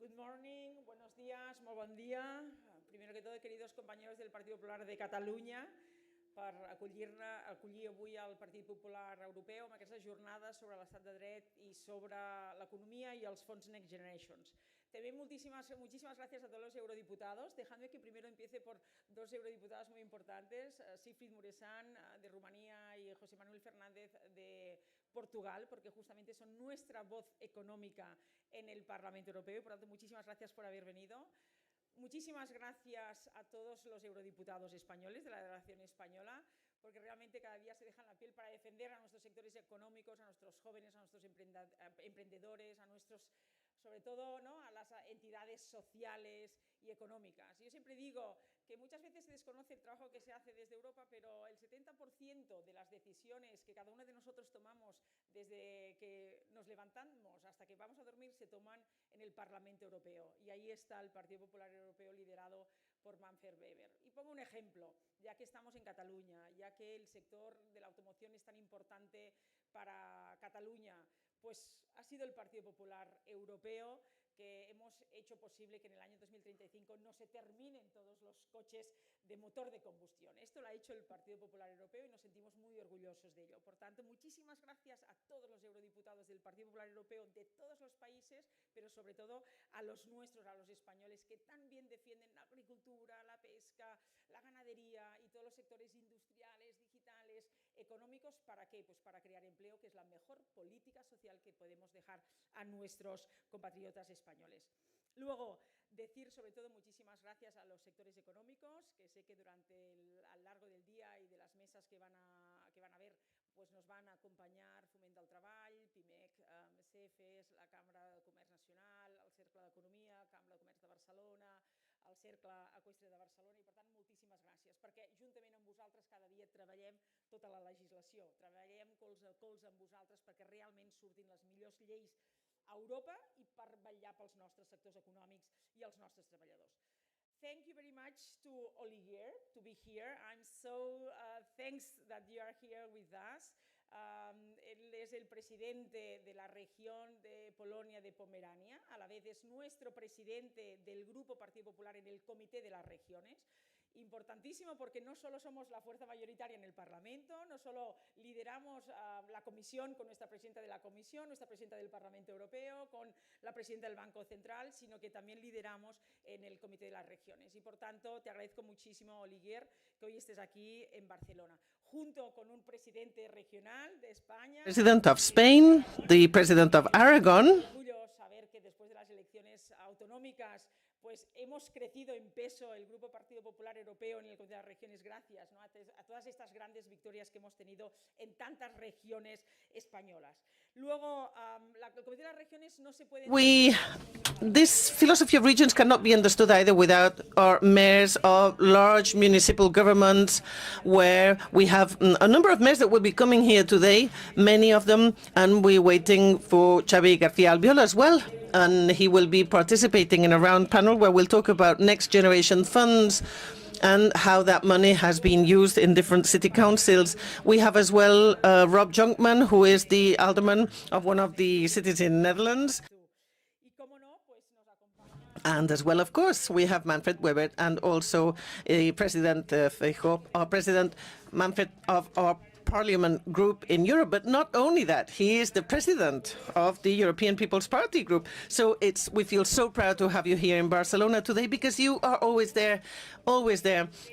Good morning, buenos días, molt bon dia. Primero que todo, queridos compañeros del Partido Popular de Catalunya, per acollir avui el Partit Popular Europeu en aquesta jornada sobre l'estat de dret y sobre l'economia y els fons Next Generations. También muchísimas gracias a todos los eurodiputados. Dejadme que primero empiece por dos eurodiputados muy importantes, Sigfrid Muresan de Rumanía y José Manuel Fernández de Portugal, porque justamente son nuestra voz económica en el Parlamento Europeo y por tanto muchísimas gracias por haber venido. Muchísimas gracias a todos los eurodiputados españoles de la delegación española, porque realmente cada día se dejan la piel para defender a nuestros sectores económicos, a nuestros jóvenes, a nuestros emprendedores, a nuestros, sobre todo, ¿no?, a las entidades sociales y económicas. Yo siempre digo que muchas veces se desconoce el trabajo que se hace desde Europa, pero el 70% de las decisiones que cada uno de nosotros tomamos desde que nos levantamos hasta que vamos a dormir se toman en el Parlamento Europeo. Y ahí está el Partido Popular Europeo liderado por Manfred Weber. Y pongo un ejemplo, ya que estamos en Cataluña, ya que el sector de la automoción es tan importante para Cataluña, pues ha sido el Partido Popular Europeo que hemos hecho posible que en el año 2035 no se terminen todos los coches de motor de combustión. Esto lo ha hecho el Partido Popular Europeo y nos sentimos muy orgullosos de ello. Por tanto, muchísimas gracias a todos los eurodiputados del Partido Popular Europeo de todos los países, pero sobre todo a los nuestros, a los españoles, que tan bien defienden la agricultura, la pesca, la ganadería y todos los sectores industriales, digitales, económicos. ¿Para qué? Pues para crear empleo, que es la mejor política social que podemos dejar a nuestros compatriotas españoles. Luego, decir sobre todo muchísimas gracias a los sectores económicos, que sé que a lo largo del día y de las mesas que van a haber, pues nos van a acompanyar Foment del Treball, PIMEC, CEFES, la Cambra de Comerç Nacional, el Cercle d'Economia, Cambra de Comerç de Barcelona, el Cercle Eqüestre de Barcelona, i per tant moltíssimes gràcies, perquè juntament amb vosaltres cada dia treballem tota la legislació, treballem colze a colze amb vosaltres perquè realment surtin les millors lleis a Europa i per vetllar pels nostres sectors econòmics i els nostres treballadors. Thank you very much to Olivier to be here. I'm so thanks that you are here with us. Él es el presidente de la región de Polonia de Pomerania, a la vez es nuestro presidente del Grupo Partido Popular en el Comité de las Regiones. Importantísimo porque no solo somos la fuerza mayoritaria en el Parlamento, no solo lideramos la Comisión con nuestra presidenta de la Comisión, nuestra presidenta del Parlamento Europeo, con la presidenta del Banco Central, sino que también lideramos en el Comité de las Regiones. Y por tanto, te agradezco muchísimo, Olivier, que hoy estés aquí en Barcelona, junto con un presidente regional de España. President of Spain, the President of Aragon. Orgullo saber que después de las elecciones autonómicas pues hemos crecido en peso el Grupo Partido Popular Europeo en el Comité de las Regiones gracias, ¿no?, a todas estas grandes victorias que hemos tenido en tantas regiones españolas. Luego, el Comité de las Regiones no se puede... This philosophy of regions cannot be understood either without our mayors of large municipal governments, where we have a number of mayors that will be coming here today, many of them, and we're waiting for Xavi García Albiol as well. And he will be participating in a round panel where we'll talk about next generation funds and how that money has been used in different city councils. We have as well Rob Jonkman, who is the alderman of one of the cities in Netherlands. And as well, of course, we have Manfred Weber and also President Feijóo, our President Manfred of our Parliament group in Europe. But not only that, he is the president of the European People's Party group. So we feel so proud to have you here in Barcelona today, because you are always there.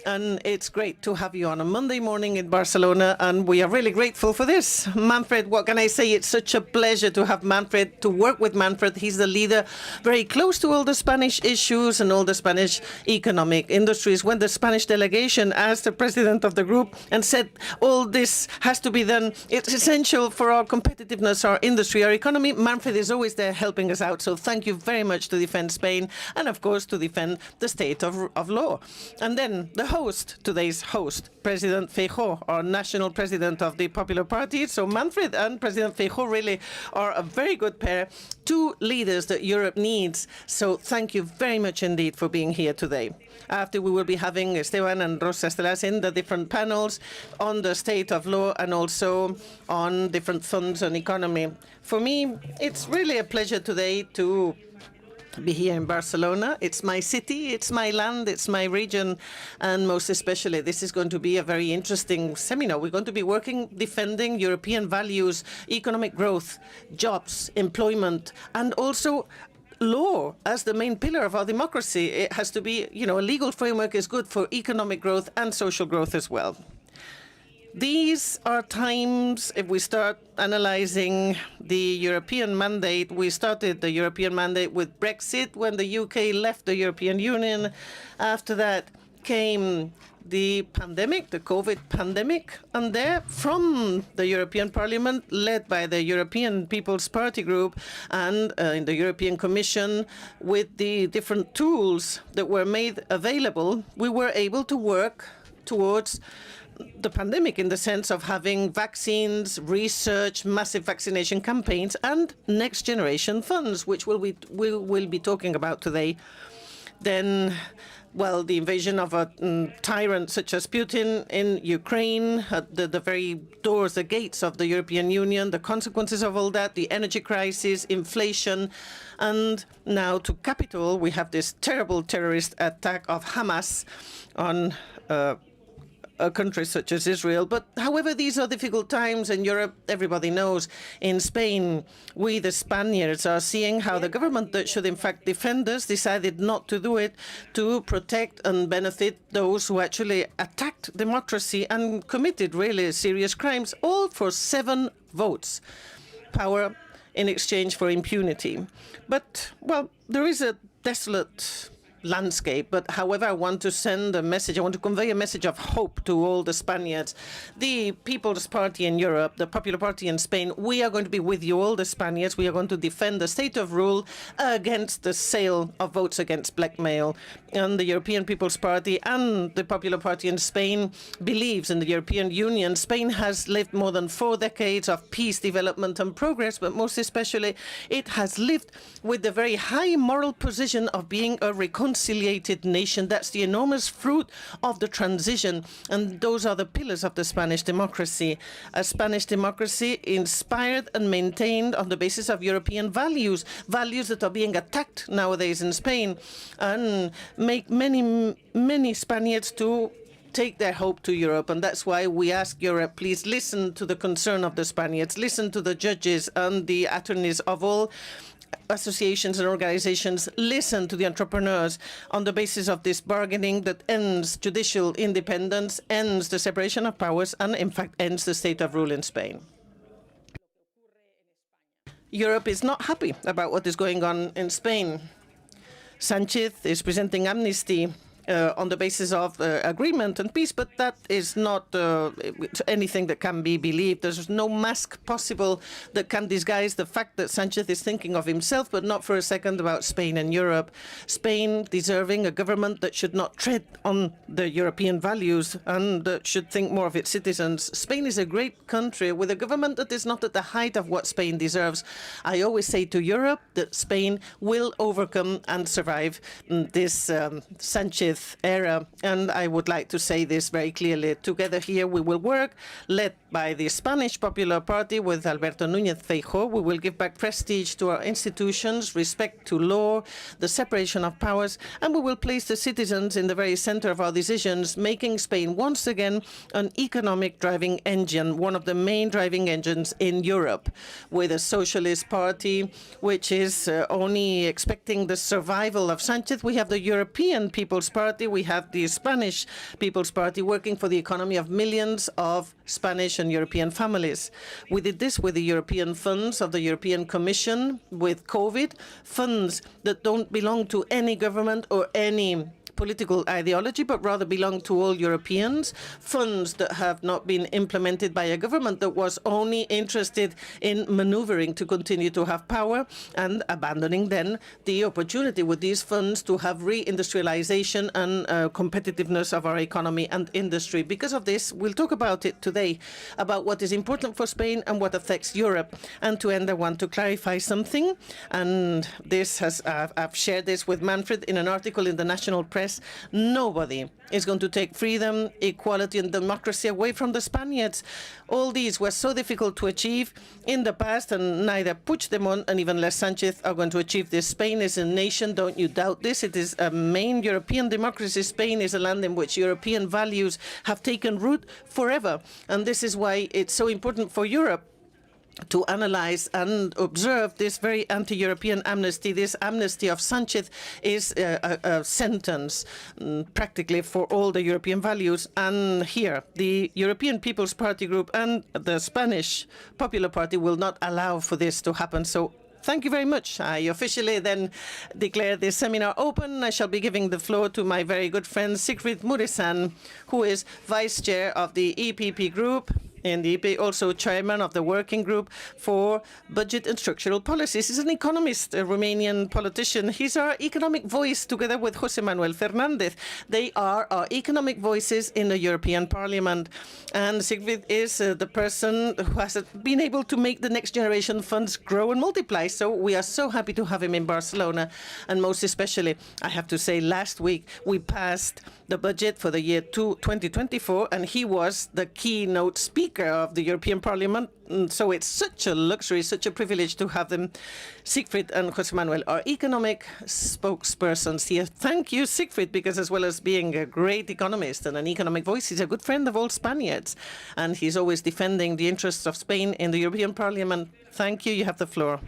And it's great to have you on a Monday morning in Barcelona, and we are really grateful for this. Manfred, what can I say? It's such a pleasure to have Manfred, to work with Manfred. He's the leader, very close to all the Spanish issues and all the Spanish economic industries. When the Spanish delegation asked the president of the group and said, all this has to be done, it's essential for our competitiveness, our industry, our economy, Manfred is always there helping us out. So thank you very much to defend Spain and, of course, to defend the state of law. And then the host, today's host, President Feijóo, our national president of the Popular Party. So Manfred and President Feijóo really are a very good pair, two leaders that Europe needs. So thank you very much indeed for being here today. After, we will be having Esteban and Rosa Estelas in the different panels on the state of law and also on different funds and economy. For me, it's really a pleasure today to be here in Barcelona. It's my city, it's my land, it's my region, and most especially this is going to be a very interesting seminar. We're going to be working, defending European values, economic growth, jobs, employment, and also law as the main pillar of our democracy. It has to be, a legal framework is good for economic growth and social growth as well. These are times, if we start analyzing the European mandate, we started the European mandate with Brexit when the UK left the European Union. After that came the pandemic, the COVID pandemic, and there from the European Parliament, led by the European People's Party group and in the European Commission, with the different tools that were made available, we were able to work towards the pandemic in the sense of having vaccines, research, massive vaccination campaigns, and next generation funds, which we'll be talking about today. Then, well, the invasion of a tyrant such as Putin in Ukraine, at the very doors, the gates of the European Union, the consequences of all that, the energy crisis, inflation, and now to capital, we have this terrible terrorist attack of Hamas on a country such as Israel. But however, these are difficult times in Europe. Everybody knows in Spain, we, the Spaniards, are seeing how the government that should in fact defend us decided not to do it, to protect and benefit those who actually attacked democracy and committed really serious crimes, all for 7 votes. Power in exchange for impunity. But, well, there is a desolate landscape. But however, I want to send a message, I want to convey a message of hope to all the Spaniards. The People's Party in Europe, the Popular Party in Spain, we are going to be with you, all the Spaniards. We are going to defend the state of rule against the sale of votes against blackmail. And the European People's Party and the Popular Party in Spain believes in the European Union. Spain has lived more than 4 decades of peace, development and progress, but most especially it has lived with the very high moral position of being a reconciliated nation. That's the enormous fruit of the transition, and those are the pillars of the Spanish democracy. A Spanish democracy inspired and maintained on the basis of European values, values that are being attacked nowadays in Spain, and make many Spaniards to take their hope to Europe. And that's why we ask Europe, please listen to the concern of the Spaniards, listen to the judges and the attorneys of all associations and organizations, listen to the entrepreneurs on the basis of this bargaining that ends judicial independence, ends the separation of powers, and in fact ends the state of rule in Spain. Europe is not happy about what is going on in Spain. Sanchez is presenting amnesty on the basis of agreement and peace, but that is not anything that can be believed. There's no mask possible that can disguise the fact that Sanchez is thinking of himself, but not for a second about Spain and Europe. Spain deserving a government that should not tread on the European values and should think more of its citizens. Spain is a great country with a government that is not at the height of what Spain deserves. I always say to Europe that Spain will overcome and survive this Sanchez era, and I would like to say this very clearly. Together here we will work, led by the Spanish Popular Party with Alberto Núñez Feijóo. We will give back prestige to our institutions, respect to law, the separation of powers, and we will place the citizens in the very center of our decisions, making Spain once again an economic driving engine, one of the main driving engines in Europe, with a socialist party which is only expecting the survival of Sanchez. We have the European People's Party, we have the Spanish People's Party working for the economy of millions of Spanish and European families. We did this with the European funds of the European Commission, with COVID, funds that don't belong to any government or any political ideology, but rather belong to all Europeans, funds that have not been implemented by a government that was only interested in maneuvering to continue to have power and abandoning then the opportunity with these funds to have reindustrialization and competitiveness of our economy and industry. Because of this, we'll talk about it today, about what is important for Spain and what affects Europe. And to end, I want to clarify something, and this has I've shared this with Manfred in an article in the National Press Nevertheless, nobody is going to take freedom, equality, and democracy away from the Spaniards. All these were so difficult to achieve in the past, and neither Puigdemont and even less Sanchez are going to achieve this. Spain is a nation, don't you doubt this. It is a main European democracy. Spain is a land in which European values have taken root forever. And this is why it's so important for Europe to analyze and observe this very anti-European amnesty. This amnesty of Sanchez is a sentence practically for all the European values. And here, the European People's Party group and the Spanish Popular Party will not allow for this to happen. So thank you very much. I officially then declare this seminar open. I shall be giving the floor to my very good friend Siegfried Muresan, who is Vice Chair of the EPP Group in the EP, also chairman of the Working Group for Budget and Structural Policies. He's an economist, a Romanian politician. He's our economic voice together with José Manuel Fernández. They are our economic voices in the European Parliament. And Siegfried is the person who has been able to make the Next Generation funds grow and multiply. So we are so happy to have him in Barcelona. And most especially, I have to say, last week we passed the budget for the year 2024, and he was the keynote speaker of the European Parliament. So it's such a luxury, such a privilege to have them. Siegfried and José Manuel are economic spokespersons here. Thank you, Siegfried, because as well as being a great economist and an economic voice, he's a good friend of all Spaniards. And he's always defending the interests of Spain in the European Parliament. Thank you. You have the floor.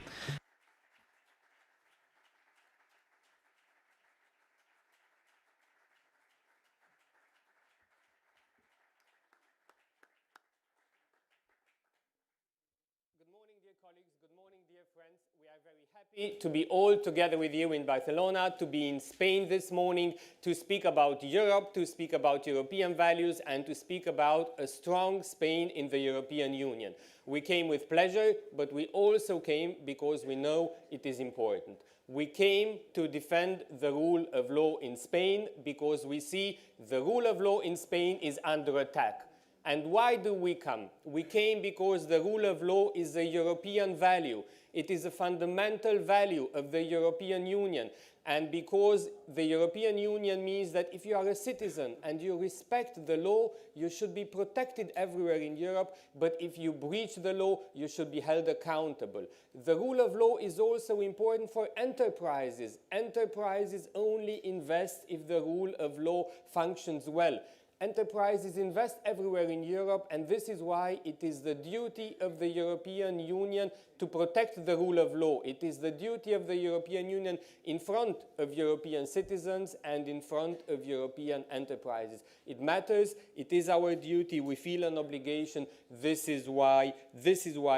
To be all together with you in Barcelona, to be in Spain this morning, to speak about Europe, to speak about European values, and to speak about a strong Spain in the European Union. We came with pleasure, but we also came because we know it is important. We came to defend the rule of law in Spain because we see the rule of law in Spain is under attack. And why do we come? We came because the rule of law is a European value. It is a fundamental value of the European Union. And because the European Union means that if you are a citizen and you respect the law, you should be protected everywhere in Europe. But if you breach the law, you should be held accountable. The rule of law is also important for enterprises. Enterprises only invest if the rule of law functions well. Enterprises invest everywhere in Europe, and this is why it is the duty of the European Union to protect the rule of law. It is the duty of the European Union in front of European citizens and in front of European enterprises. It matters. It is our duty. We feel an obligation. This is why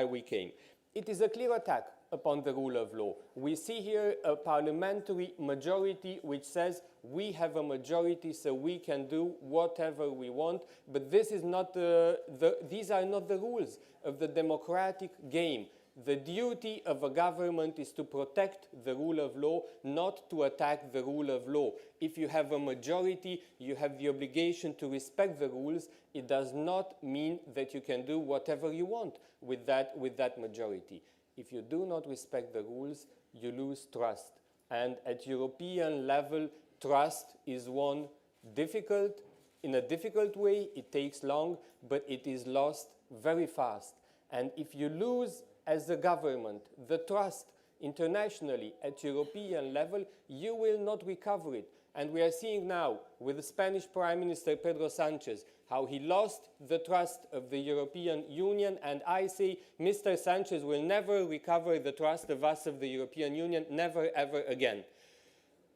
we came. It is a clear attack upon the rule of law. We see here a parliamentary majority which says we have a majority so we can do whatever we want, but this is not these are not the rules of the democratic game. The duty of a government is to protect the rule of law, not to attack the rule of law. If you have a majority, you have the obligation to respect the rules. It does not mean that you can do whatever you want with that majority. If you do not respect the rules, you lose trust. And at European level, trust is one difficult, in a difficult way. It takes long, but it is lost very fast. And if you lose as a government the trust internationally at European level, you will not recover it. And we are seeing now with the Spanish Prime Minister Pedro Sánchez how he lost the trust of the European Union, and I say Mr. Sánchez will never recover the trust of us of the European Union, never ever again.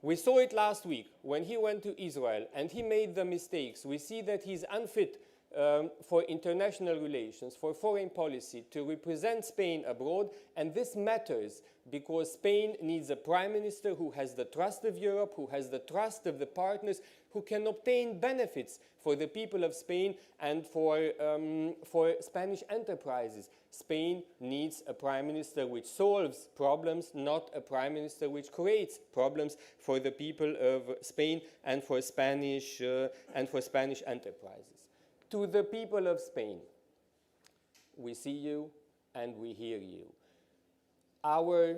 We saw it last week when he went to Israel and he made the mistakes. We see that he's unfit for international relations, for foreign policy, to represent Spain abroad, and this matters because Spain needs a prime minister who has the trust of Europe, who has the trust of the partners, who can obtain benefits for the people of Spain and for Spanish enterprises. Spain needs a prime minister which solves problems, not a prime minister which creates problems for the people of Spain and for Spanish enterprises. To the people of Spain, we see you and we hear you. Our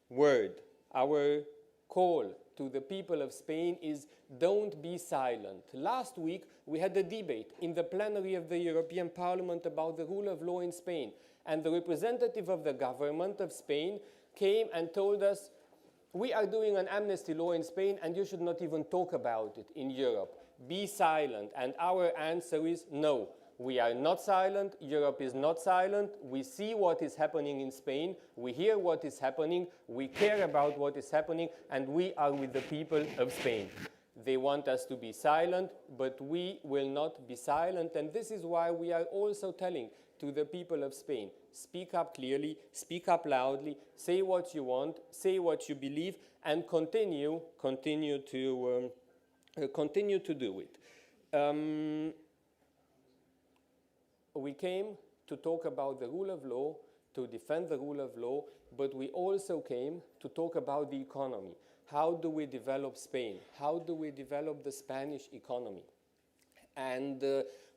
word, our call to the people of Spain is don't be silent. Last week, we had a debate in the plenary of the European Parliament about the rule of law in Spain. And the representative of the government of Spain came and told us, we are doing an amnesty law in Spain and you should not even talk about it in Europe. Be silent. And our answer is no. We are not silent. Europe is not silent. We see what is happening in Spain. We hear what is happening. We care about what is happening. And we are with the people of Spain. They want us to be silent, but we will not be silent. And this is why we are also telling to the people of Spain, speak up clearly, speak up loudly, say what you want, say what you believe, and continue to do it. We came to talk about the rule of law, to defend the rule of law, but we also came to talk about the economy. How do we develop Spain? How do we develop the Spanish economy? And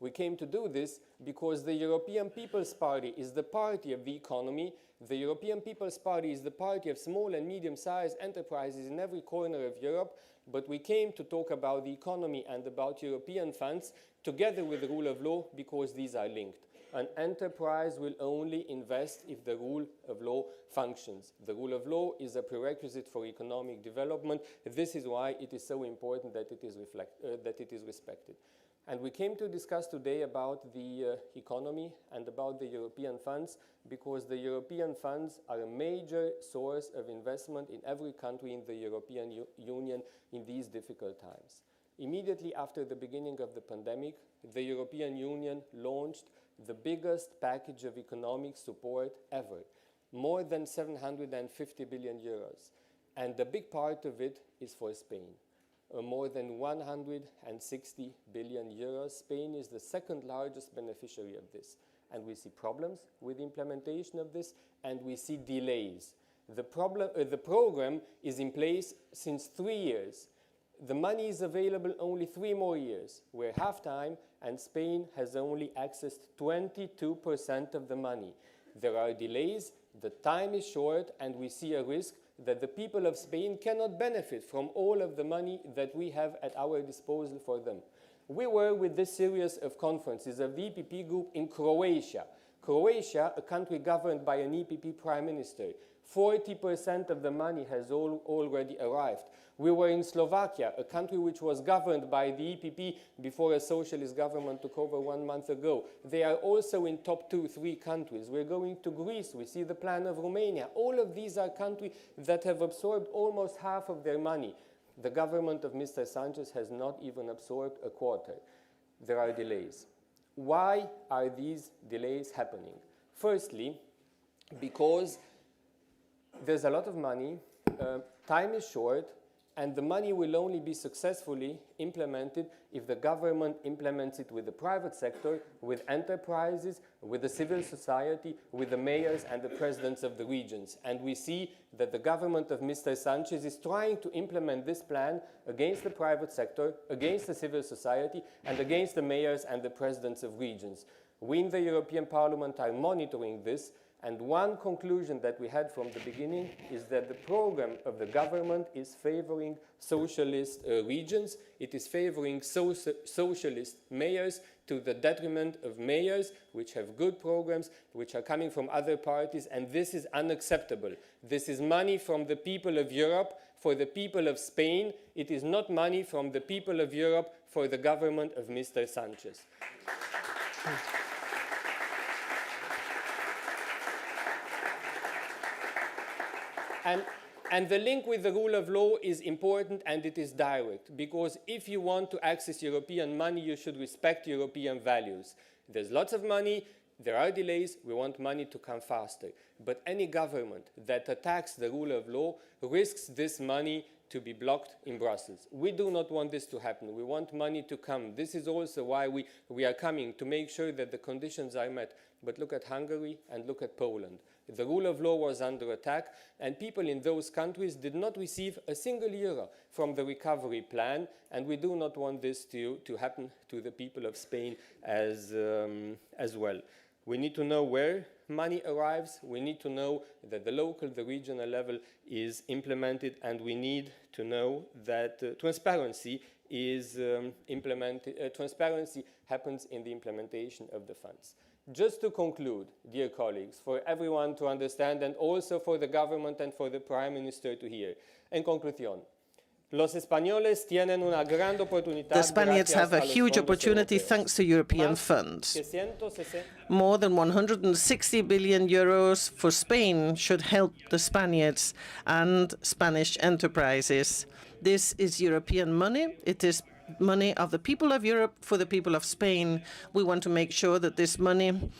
we came to do this because the European People's Party is the party of the economy. The European People's Party is the party of small and medium-sized enterprises in every corner of Europe. But we came to talk about the economy and about European funds together with the rule of law because these are linked. An enterprise will only invest if the rule of law functions. The rule of law is a prerequisite for economic development. This is why it is so important that it is respected. And we came to discuss today about the economy and about the European funds because the European funds are a major source of investment in every country in the European Union in these difficult times. Immediately after the beginning of the pandemic, the European Union launched the biggest package of economic support ever, more than 750 billion euros. And a big part of it is for Spain. More than 160 billion euros. Spain is the second largest beneficiary of this. And we see problems with the implementation of this, and we see delays. The program is in place since 3 years. The money is available only 3 more years. We're half-time, and Spain has only accessed 22% of the money. There are delays, the time is short, and we see a risk that the people of Spain cannot benefit from all of the money that we have at our disposal for them. We were with this series of conferences of the EPP group in Croatia. Croatia, a country governed by an EPP prime minister. 40% of the money has already arrived. We were in Slovakia, a country which was governed by the EPP before a socialist government took over 1 month ago. They are also in top 2-3 countries. We're going to Greece. We see the plan of Romania. All of these are countries that have absorbed almost half of their money. The government of Mr. Sanchez has not even absorbed a quarter. There are delays. Why are these delays happening? Firstly, because there's a lot of money, time is short, and the money will only be successfully implemented if the government implements it with the private sector, with enterprises, with the civil society, with the mayors and the presidents of the regions. And we see that the government of Mr. Sanchez is trying to implement this plan against the private sector, against the civil society, and against the mayors and the presidents of regions. We in the European Parliament are monitoring this. And one conclusion that we had from the beginning is that the program of the government is favoring socialist regions. It is favoring socialist mayors to the detriment of mayors which have good programs, which are coming from other parties, and this is unacceptable. This is money from the people of Europe for the people of Spain. It is not money from the people of Europe for the government of Mr. Sanchez. And the link with the rule of law is important, and it is direct, because if you want to access European money, you should respect European values. There's lots of money, there are delays, we want money to come faster. But any government that attacks the rule of law risks this money to be blocked in Brussels. We do not want this to happen. We want money to come. This is also why we are coming, to make sure that the conditions are met. But look at Hungary and look at Poland. The rule of law was under attack, and people in those countries did not receive a single euro from the recovery plan, and we do not want this to happen to the people of Spain as well. We need to know where money arrives, we need to know that the local, the regional level is implemented, and we need to know that transparency is transparency happens in the implementation of the funds. Just to conclude, dear colleagues, for everyone to understand and also for the government and for the Prime Minister to hear. En conclusión, los españoles tienen una gran oportunidad. The Spaniards have a huge opportunity thanks to European funds. More than 160 billion euros for Spain should help the Spaniards and Spanish enterprises. This is European money. It is money of the people of Europe for the people of Spain. We want to make sure that this money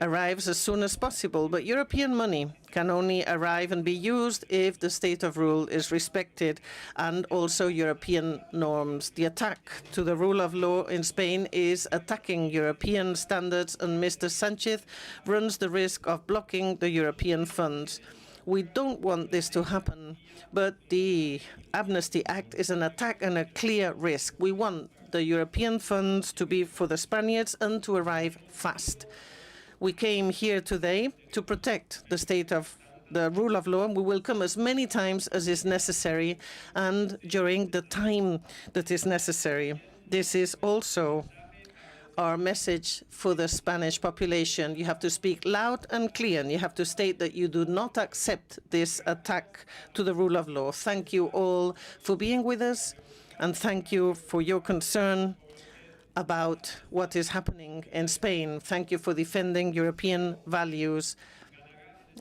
arrives as soon as possible, but European money can only arrive and be used if the state of rule is respected and also European norms. The attack to the rule of law in Spain is attacking European standards, and Mr. Sánchez runs the risk of blocking the European funds. We don't want this to happen, but the Amnesty Act is an attack and a clear risk. We want the European funds to be for the Spaniards and to arrive fast. We came here today to protect the state of the rule of law, and we will come as many times as is necessary and during the time that is necessary. This is also our message for the Spanish population. You have to speak loud and clear, and you have to state that you do not accept this attack to the rule of law. Thank you all for being with us, and thank you for your concern about what is happening in Spain. Thank you for defending European values.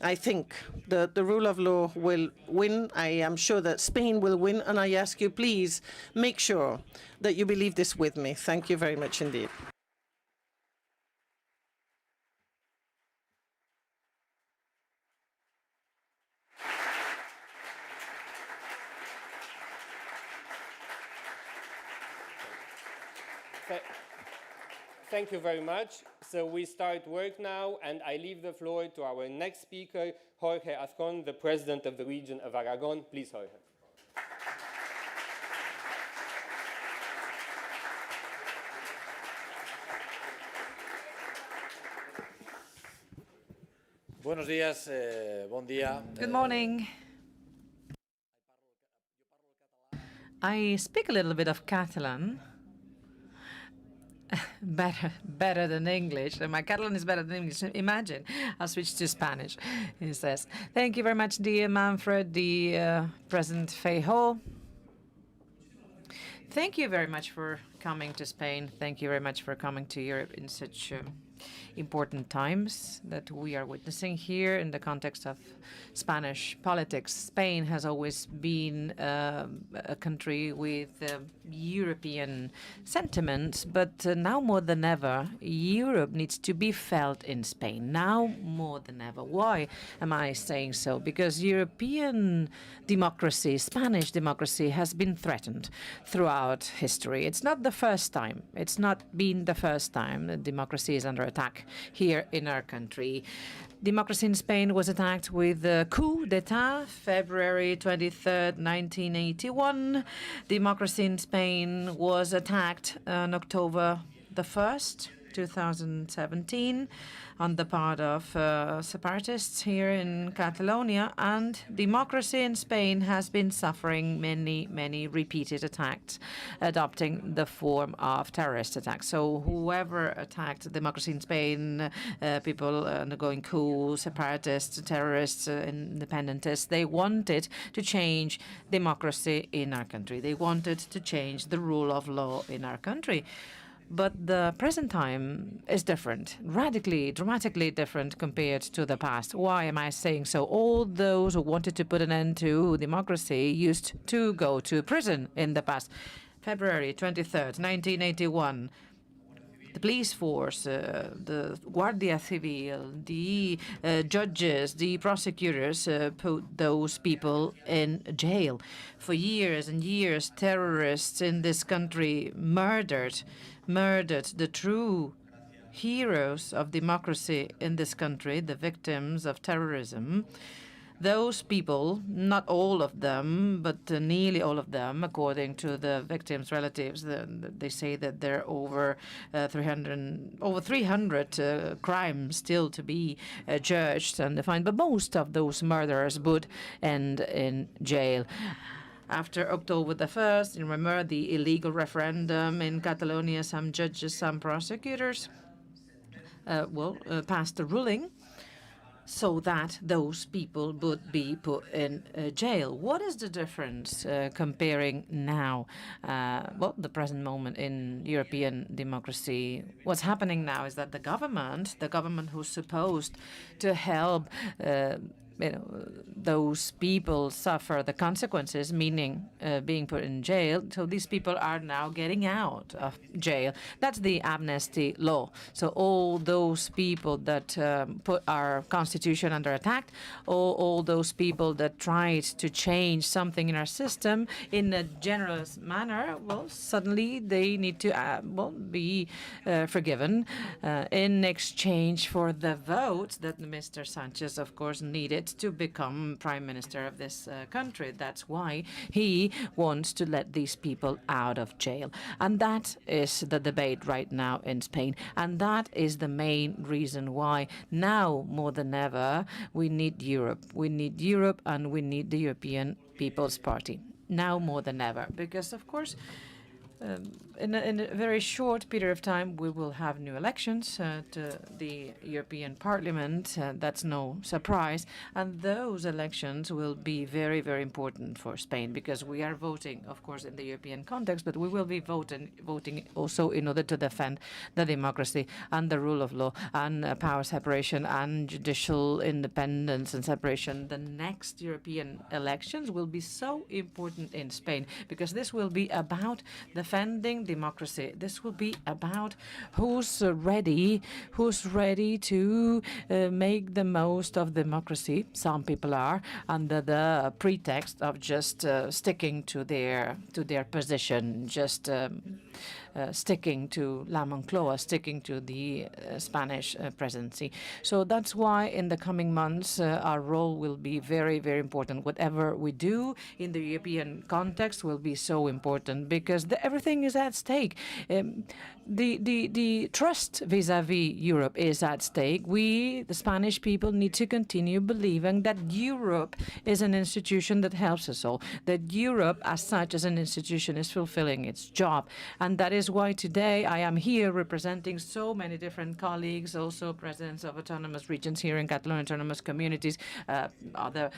I think that the rule of law will win. I am sure that Spain will win, and I ask you, please, make sure that you believe this with me. Thank you very much indeed. Thank you very much. So we start work now, and I leave the floor to our next speaker, Jorge Azcón, the President of the region of Aragon. Please, Jorge. Buenos días, bon dia. Good morning. I speak a little bit of Catalan. Better than English. My Catalan is better than English. Imagine. I'll switch to Spanish, he says. Thank you very much, dear Manfred, the President Feijóo. Thank you very much for coming to Spain. Thank you very much for coming to Europe in such important times that we are witnessing here in the context of Spanish politics. Spain has always been a country with European sentiments, but now more than ever, Europe needs to be felt in Spain. Now more than ever. Why am I saying so? Because European democracy, Spanish democracy, has been threatened throughout history. It's not the first time. It's not been the first time that democracy is under attack here in our country. Democracy in Spain was attacked with a coup d'etat, February 23rd, 1981. Democracy in Spain was attacked on October the 1st, 2017, on the part of separatists here in Catalonia, and democracy in Spain has been suffering many repeated attacks, adopting the form of terrorist attacks. So whoever attacked democracy in Spain, people undergoing coups, separatists, terrorists, independentists, they wanted to change democracy in our country. They wanted to change the rule of law in our country. But the present time is different, radically, dramatically different compared to the past. Why am I saying so? All those who wanted to put an end to democracy used to go to prison in the past. February 23rd, 1981. The police force, the Guardia Civil, the judges, the prosecutors put those people in jail. For years and years, terrorists in this country murdered the true heroes of democracy in this country, the victims of terrorism. those people, not all of them, but nearly all of them, according to the victims' relatives, they say that there are over 300 crimes still to be judged and defined. But most of those murderers would end in jail. After October the 1st, you remember the illegal referendum in Catalonia, some judges, some prosecutors passed a ruling so that those people would be put in jail. What is the difference comparing now, the present moment in European democracy? What's happening now is that the government who's supposed to help those people suffer the consequences, meaning being put in jail. So these people are now getting out of jail. That's the amnesty law. So all those people that put our constitution under attack, all those people that tried to change something in our system in a generous manner, suddenly they need to be forgiven in exchange for the vote that Mr. Sanchez, of course, needed to become prime minister of this country. That's why he wants to let these people out of jail. And that is the debate right now in Spain. And that is the main reason why now more than ever we need Europe. We need Europe and we need the European People's Party. Now more than ever. Because, of course, in a very short period of time, we will have new elections to the European Parliament. That's no surprise. And those elections will be very, very important for Spain because we are voting, of course, in the European context, but we will be voting also in order to defend the democracy and the rule of law and power separation and judicial independence and separation. The next European elections will be so important in Spain because this will be about defending democracy. This will be about who's ready to make the most of democracy. Some people are under the pretext of just sticking to their position, just sticking to La Moncloa, sticking to the Spanish presidency. So that's why in the coming months our role will be very, very important. Whatever we do in the European context will be so important because everything is at stake. The trust vis-à-vis Europe is at stake. We, the Spanish people, need to continue believing that Europe is an institution that helps us all, that Europe as such as an institution is fulfilling its job. And that is why today I am here representing so many different colleagues, also presidents of autonomous regions here in Catalonia, autonomous communities, other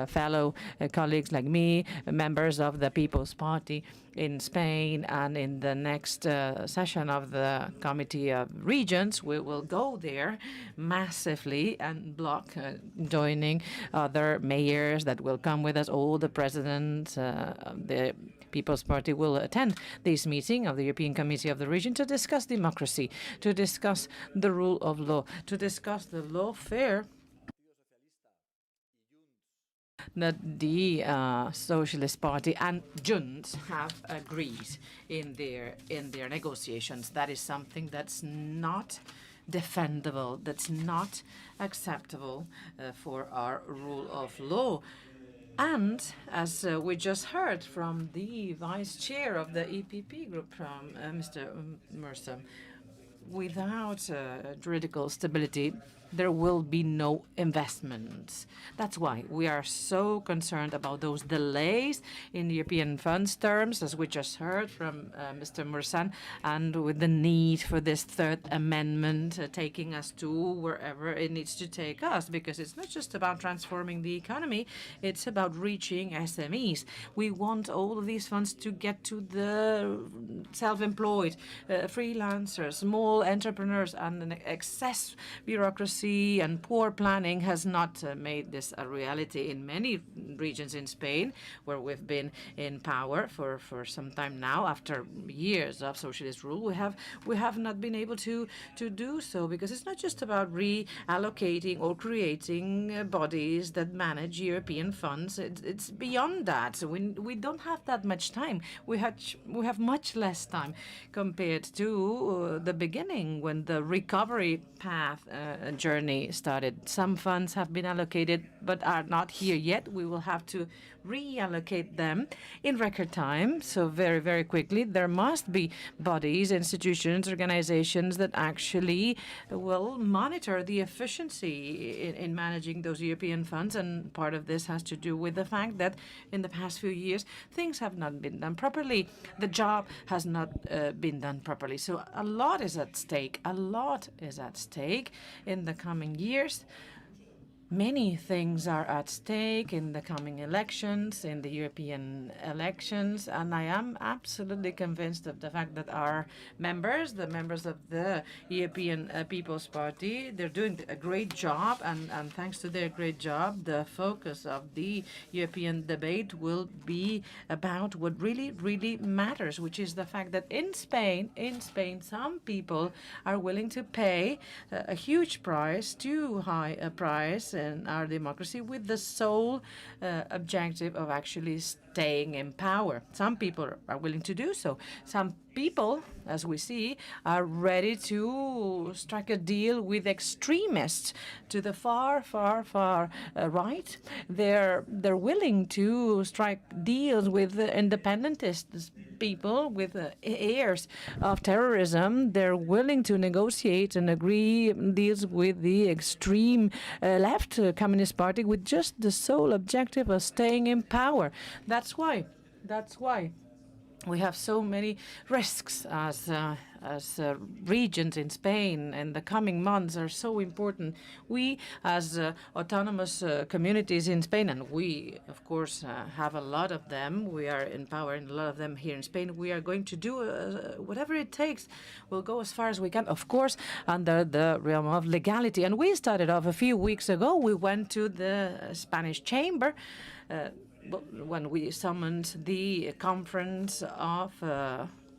fellow colleagues like me, members of the People's Party in Spain, and in the next session of the Committee of Regions, we will go there massively and block joining other mayors that will come with us. All the presidents, the People's Party will attend this meeting of the European Committee of the Region to discuss democracy, to discuss the rule of law, to discuss the lawfare that the Socialist Party and Junts have agreed in their negotiations. That is something that's not defendable, that's not acceptable for our rule of law. And as we just heard from the vice chair of the EPP group, from Mr. Mercer, without juridical stability, there will be no investments. That's why we are so concerned about those delays in European funds terms, as we just heard from Mr. Mursan, and with the need for this third amendment taking us to wherever it needs to take us, because it's not just about transforming the economy, it's about reaching SMEs. We want all of these funds to get to the self-employed, freelancers, small entrepreneurs, and an excess bureaucracy and poor planning has not made this a reality in many regions in Spain, where we've been in power for some time now. After years of socialist rule, we have not been able to do so, because it's not just about reallocating or creating bodies that manage European funds. It's beyond that. We don't have that much time. We have much less time compared to the beginning, when the recovery path journey started. Some funds have been allocated but are not here yet. We will have to reallocate them in record time, so very, very quickly. There must be bodies, institutions, organizations that actually will monitor the efficiency in managing those European funds, and part of this has to do with the fact that in the past few years things have not been done properly. The job has not been done properly. So a lot is at stake. A lot is at stake in the coming years. Many things are at stake in the coming elections, in the European elections, and I am absolutely convinced of the fact that our members, the members of the European People's Party, they're doing a great job, and thanks to their great job, the focus of the European debate will be about what really, really matters, which is the fact that in Spain, some people are willing to pay a huge price, too high a price, in our democracy, with the sole objective of actually staying in power. Some people are willing to do so. Some people, as we see, are ready to strike a deal with extremists to the far, far, far right. They're willing to strike deals with independentist people, with heirs of terrorism. They're willing to negotiate and agree deals with the extreme left Communist Party with just the sole objective of staying in power. That's why we have so many risks as regions in Spain, and the coming months are so important. We, as autonomous communities in Spain, and we, of course, have a lot of them. We are in power in a lot of them here in Spain. We are going to do whatever it takes. We'll go as far as we can, of course, under the realm of legality. And we started off a few weeks ago. We went to the Spanish chamber when we summoned the conference of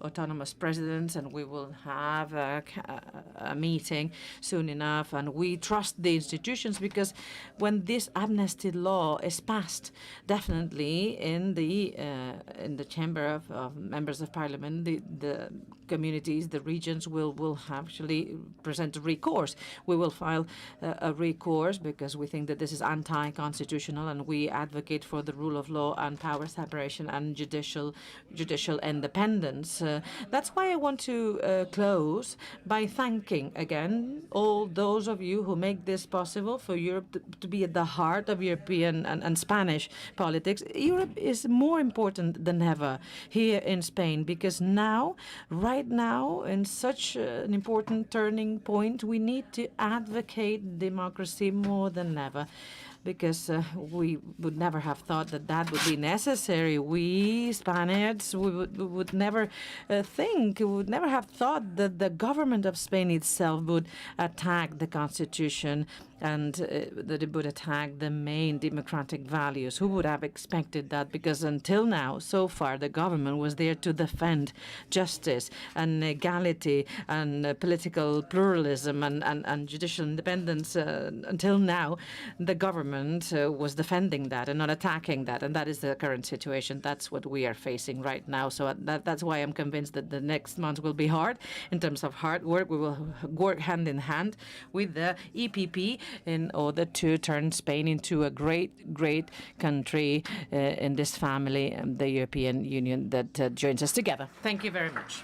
autonomous presidents, and we will have a meeting soon enough. And we trust the institutions, because when this amnesty law is passed, definitely in the chamber of members of parliament, the communities, the regions will actually present a recourse. We will file a recourse because we think that this is anti-constitutional, and we advocate for the rule of law and power separation and judicial independence. That's why I want to close by thanking again all those of you who make this possible for Europe to be at the heart of European and Spanish politics. Europe is more important than ever here in Spain, because now, right now, in such an important turning point, we need to advocate democracy more than ever, because we would never have thought that would be necessary. We Spaniards, we would never we would never have thought that the government of Spain itself would attack the constitution and that it would attack the main democratic values. Who would have expected that? Because until now, so far, the government was there to defend justice and equality and political pluralism and judicial independence. Until now, the government was defending that and not attacking that, and that is the current situation. That's what we are facing right now. So that's why I'm convinced that the next months will be hard in terms of hard work. We will work hand in hand with the EPP in order to turn Spain into a great, great country in this family, the European Union that joins us together. Thank you very much.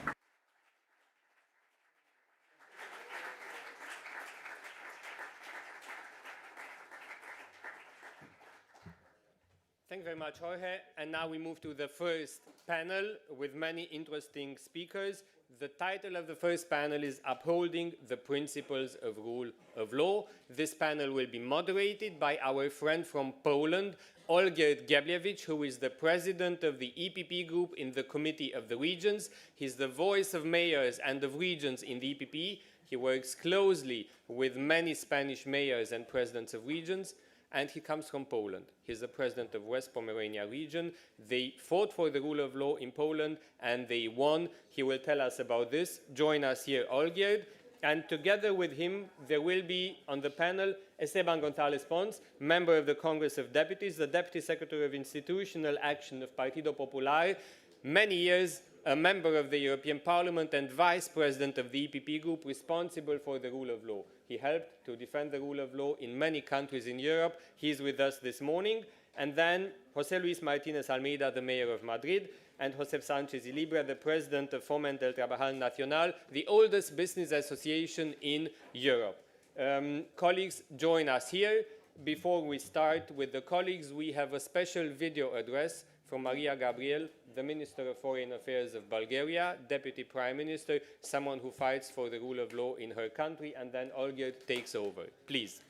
Thank you very much, Jorge. And now we move to the first panel with many interesting speakers. The title of the first panel is Upholding the Principles of Rule of Law. This panel will be moderated by our friend from Poland, Olgierd Gabliewicz, who is the president of the EPP group in the Committee of the Regions. He's the voice of mayors and of regions in the EPP. He works closely with many Spanish mayors and presidents of regions, and he comes from Poland. He's the president of West Pomerania region. They fought for the rule of law in Poland, and they won. He will tell us about this. Join us here, Olgierd. And together with him, there will be on the panel Esteban González Pons, member of the Congress of Deputies, the Deputy Secretary of Institutional Action of Partido Popular, many years a member of the European Parliament and Vice President of the EPP Group responsible for the rule of law. He helped to defend the rule of law in many countries in Europe. He's with us this morning. And then José Luis Martínez Almeida, the Mayor of Madrid, and José Sánchez y Libra, the President of Foment del Trabajador Nacional, the oldest business association in Europe. Colleagues, join us here. Before we start with the colleagues, we have a special video address from Maria Gabriel, the Minister of Foreign Affairs of Bulgaria, Deputy Prime Minister, someone who fights for the rule of law in her country, and then Olga takes over. Please.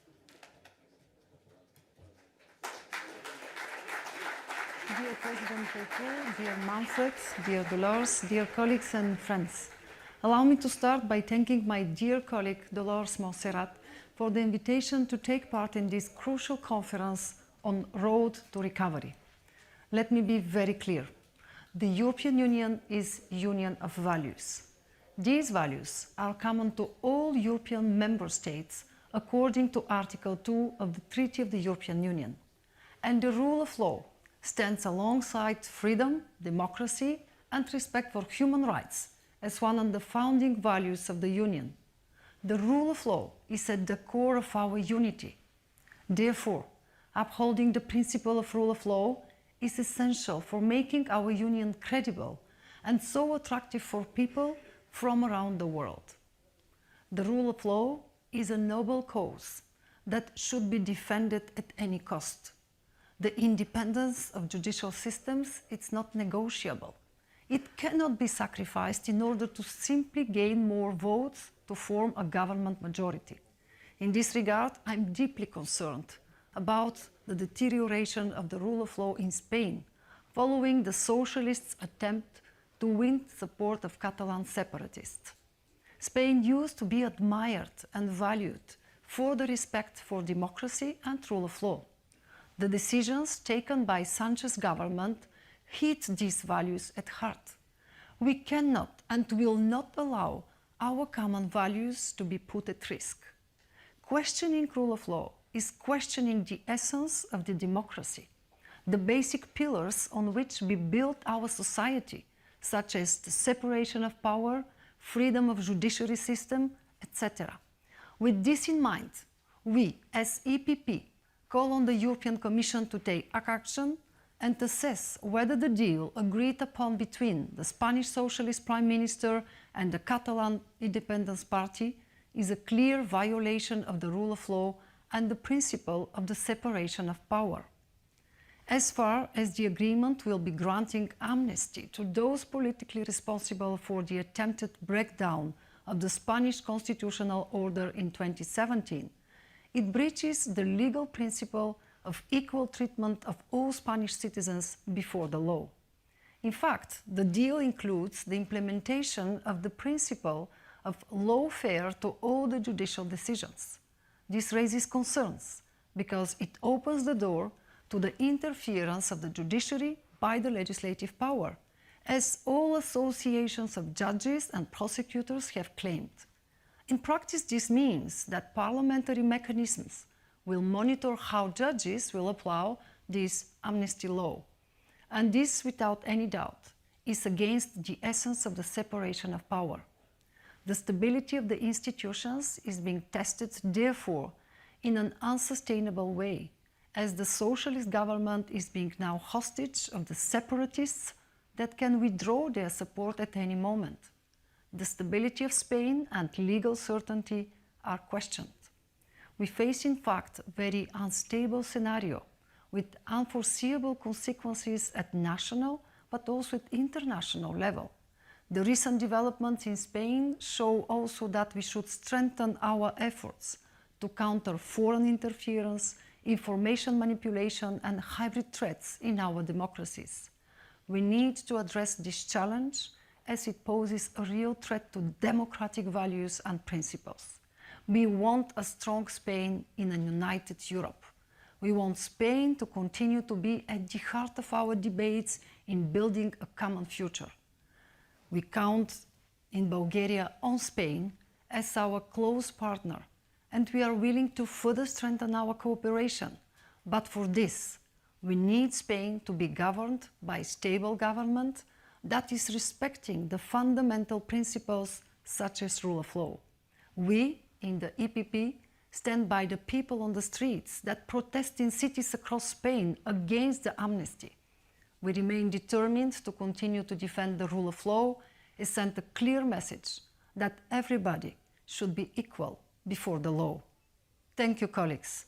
Dear President Feijó, dear Manfred, dear Dolores, dear colleagues and friends, allow me to start by thanking my dear colleague Dolores Montserrat for the invitation to take part in this crucial conference on Road to Recovery. Let me be very clear. The European Union is a union of values. These values are common to all European member states according to Article 2 of the Treaty of the European Union. And the rule of law stands alongside freedom, democracy, and respect for human rights as one of the founding values of the Union. The rule of law is at the core of our unity. Therefore, upholding the principle of rule of law is essential for making our Union credible and so attractive for people from around the world. The rule of law is a noble cause that should be defended at any cost. The independence of judicial systems is not negotiable. It cannot be sacrificed in order to simply gain more votes to form a government majority. In this regard, I'm deeply concerned about the deterioration of the rule of law in Spain following the socialists' attempt to win support of Catalan separatists. Spain used to be admired and valued for the respect for democracy and rule of law. The decisions taken by Sanchez's government hit these values at heart. We cannot and will not allow our common values to be put at risk. Questioning rule of law is questioning the essence of the democracy, the basic pillars on which we built our society, such as the separation of power, freedom of judiciary system, etc. With this in mind, we, as EPP, call on the European Commission to take action and assess whether the deal agreed upon between the Spanish Socialist Prime Minister and the Catalan Independence Party is a clear violation of the rule of law and the principle of the separation of power. As far as the agreement will be granting amnesty to those politically responsible for the attempted breakdown of the Spanish constitutional order in 2017, it breaches the legal principle of equal treatment of all Spanish citizens before the law. In fact, the deal includes the implementation of the principle of lawfare to all the judicial decisions. This raises concerns because it opens the door to the interference of the judiciary by the legislative power, as all associations of judges and prosecutors have claimed. In practice, this means that parliamentary mechanisms will monitor how judges will apply this amnesty law. And this, without any doubt, is against the essence of the separation of power. The stability of the institutions is being tested, therefore, in an unsustainable way, as the socialist government is being now hostage of the separatists that can withdraw their support at any moment. The stability of Spain and legal certainty are questioned. We face, in fact, a very unstable scenario with unforeseeable consequences at national but also at international level. The recent developments in Spain show also that we should strengthen our efforts to counter foreign interference, information manipulation and hybrid threats in our democracies. We need to address this challenge as it poses a real threat to democratic values and principles. We want a strong Spain in a united Europe. We want Spain to continue to be at the heart of our debates in building a common future. We count in Bulgaria on Spain as our close partner, and we are willing to further strengthen our cooperation. But for this, we need Spain to be governed by a stable government, that is respecting the fundamental principles such as rule of law. We, in the EPP, stand by the people on the streets that protest in cities across Spain against the amnesty. We remain determined to continue to defend the rule of law and send a clear message that everybody should be equal before the law. Thank you, colleagues.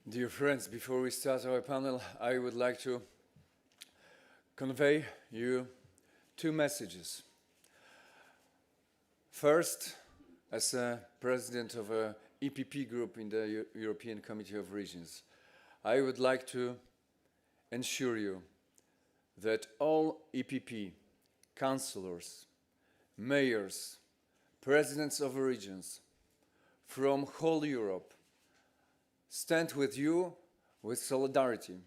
Dear friends, before we start our panel, I would like to convey you two messages. First, as a president of an EPP group in the European Committee of Regions, I would like to ensure you that all EPP councillors, mayors, presidents of regions from whole Europe stand with you with solidarity.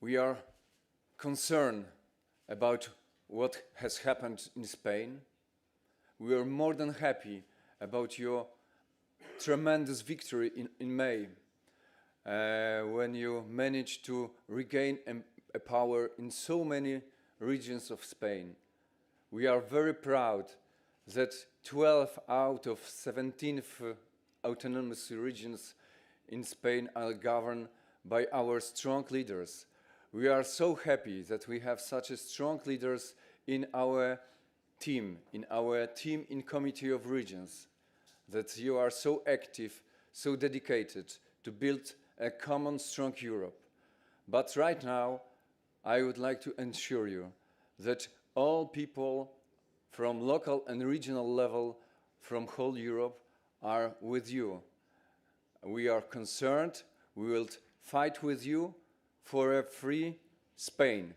We are concerned about what has happened in Spain. We are more than happy about your tremendous victory in May, when you managed to regain a power in so many regions of Spain. We are very proud that 12 out of 17 autonomous regions in Spain are governed by our strong leaders. We are so happy that we have such strong leaders in our team in Committee of Regions, that you are so active, so dedicated to build a common strong Europe. But right now, I would like to assure you that all people from local and regional level from whole Europe are with you. We are concerned, we will fight with you for a free Spain.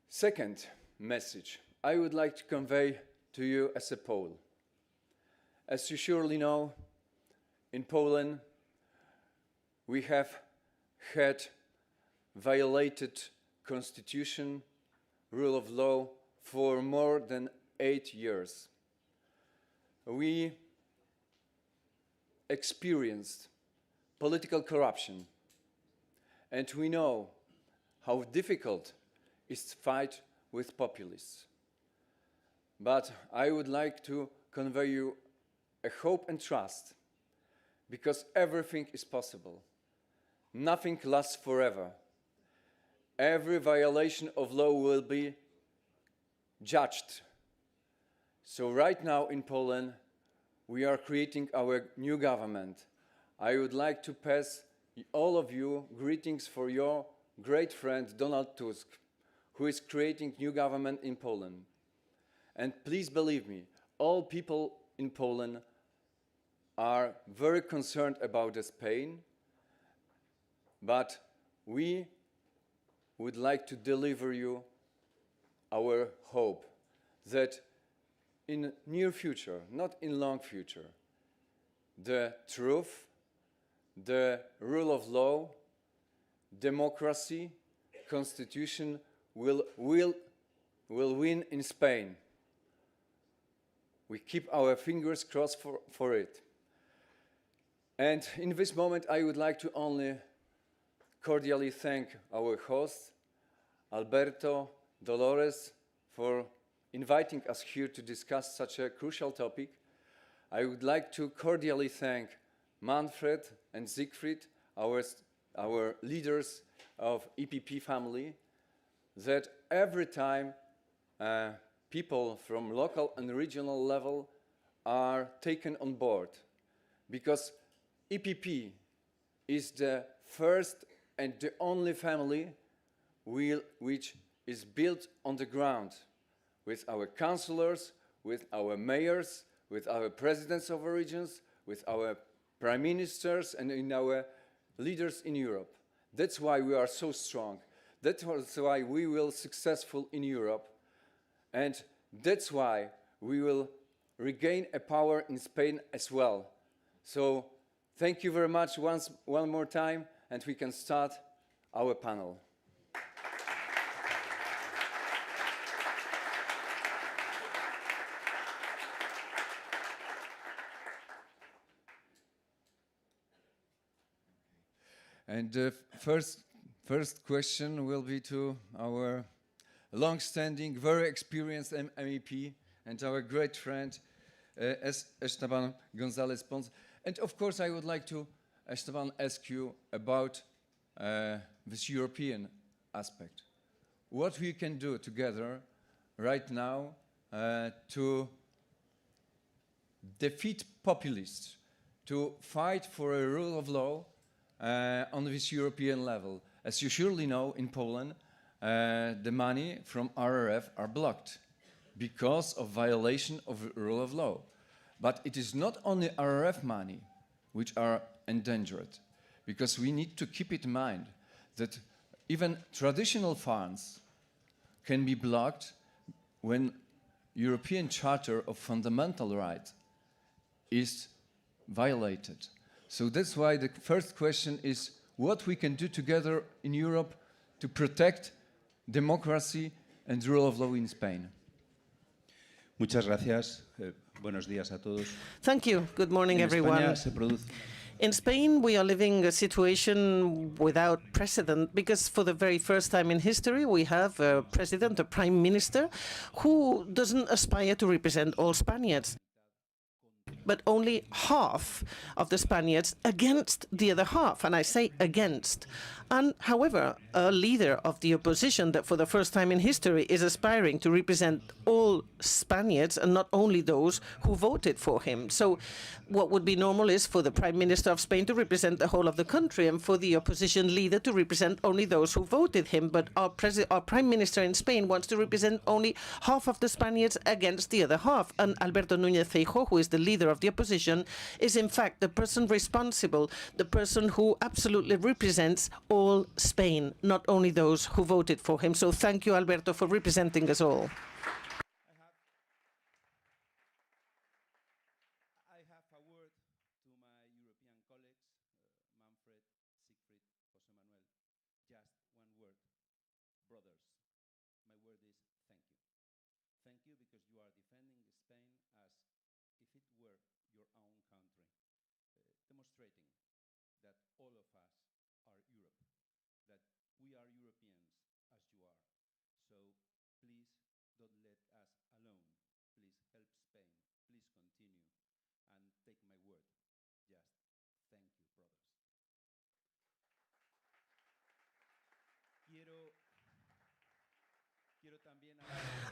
Second message I would like to convey to you as a Pole. As you surely know, in Poland we have had violated constitution, rule of law for more than 8 years. We experienced political corruption, and we know how difficult it is to fight with populists. But I would like to convey you a hope and trust, because everything is possible. Nothing lasts forever. Every violation of law will be judged. So right now in Poland, we are creating our new government. I would like to pass all of you greetings for your great friend Donald Tusk, who is creating new government in Poland. And please believe me, all people in Poland are very concerned about Spain, but we would like to deliver you our hope that in near future, not in long future, the truth, the rule of law, democracy, constitution will win in Spain. We keep our fingers crossed for it. And in this moment, I would like to only cordially thank our host, Alberto, Dolores, for inviting us here to discuss such a crucial topic. I would like to cordially thank Manfred and Siegfried, our leaders of EPP family, that every time people from local and regional level are taken on board, because EPP is the first and the only family which is built on the ground, with our councillors, with our mayors, with our presidents of regions, with our prime ministers, and in our leaders in Europe. That's why we are so strong. That's why we will be successful in Europe. And that's why we will regain a power in Spain as well. So thank you very much one more time, and we can start our panel. And the first question will be to our long-standing, very experienced MEP and our great friend, Esteban González Pons. And of course, I would like to, Esteban, ask you about this European aspect. What we can do together right now to defeat populists, to fight for a rule of law on this European level. As you surely know, in Poland, the money from RRF are blocked because of violation of the rule of law. But it is not only RRF money which are endangered, because we need to keep in mind that even traditional funds can be blocked when European Charter of Fundamental Rights is violated. So that's why the first question is what we can do together in Europe to protect democracy and rule of law in Spain. Muchas gracias. Buenos días a todos. Thank you. Good morning, everyone. In Spain, we are living a situation without precedent because for the very first time in history, we have a president, a prime minister, who doesn't aspire to represent all Spaniards, but only half of the Spaniards against the other half, and I say against. And however, a leader of the opposition that for the first time in history is aspiring to represent all Spaniards and not only those who voted for him. So what would be normal is for the Prime Minister of Spain to represent the whole of the country and for the opposition leader to represent only those who voted him. But our Prime Minister in Spain wants to represent only half of the Spaniards against the other half. And Alberto Núñez Feijóo, who is the leader of the opposition, is in fact the person responsible, the person who absolutely represents all Spain, not only those who voted for him. So thank you, Alberto, for representing us all. I have a word to my European colleagues, Manfred, Siegfried, José Manuel. Just one word. Brothers, my word is thank you. Thank you because you are defending Spain as if it were your own country, demonstrating that all of us are Europe, that we are Europeans as you are. So please don't let us alone. Please help Spain. Please continue. And take my word. Just thank you, brothers.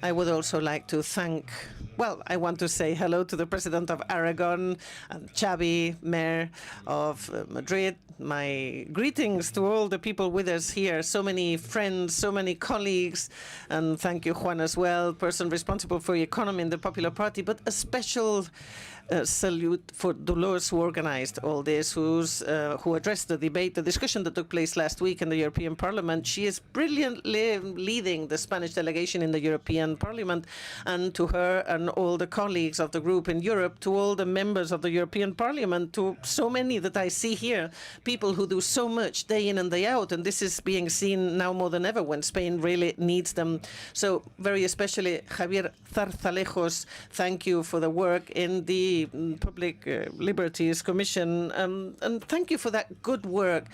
I would also like to thank, well, I want to say hello to the President of Aragon and Xavi, Mayor of Madrid. My greetings to all the people with us here, so many friends, so many colleagues, and thank you, Juan, as well, person responsible for the economy in the Popular Party, but a special salute for Dolores, who organized all this, who addressed the debate, the discussion that took place last week in the European Parliament. She is brilliantly leading the Spanish delegation in the European Parliament, and to her and all the colleagues of the group in Europe, to all the members of the European Parliament, to so many that I see here, people who do so much day in and day out, and this is being seen now more than ever when Spain really needs them. So very especially Javier Zarzalejos, thank you for the work in the Public Liberties Commission, and thank you for that good work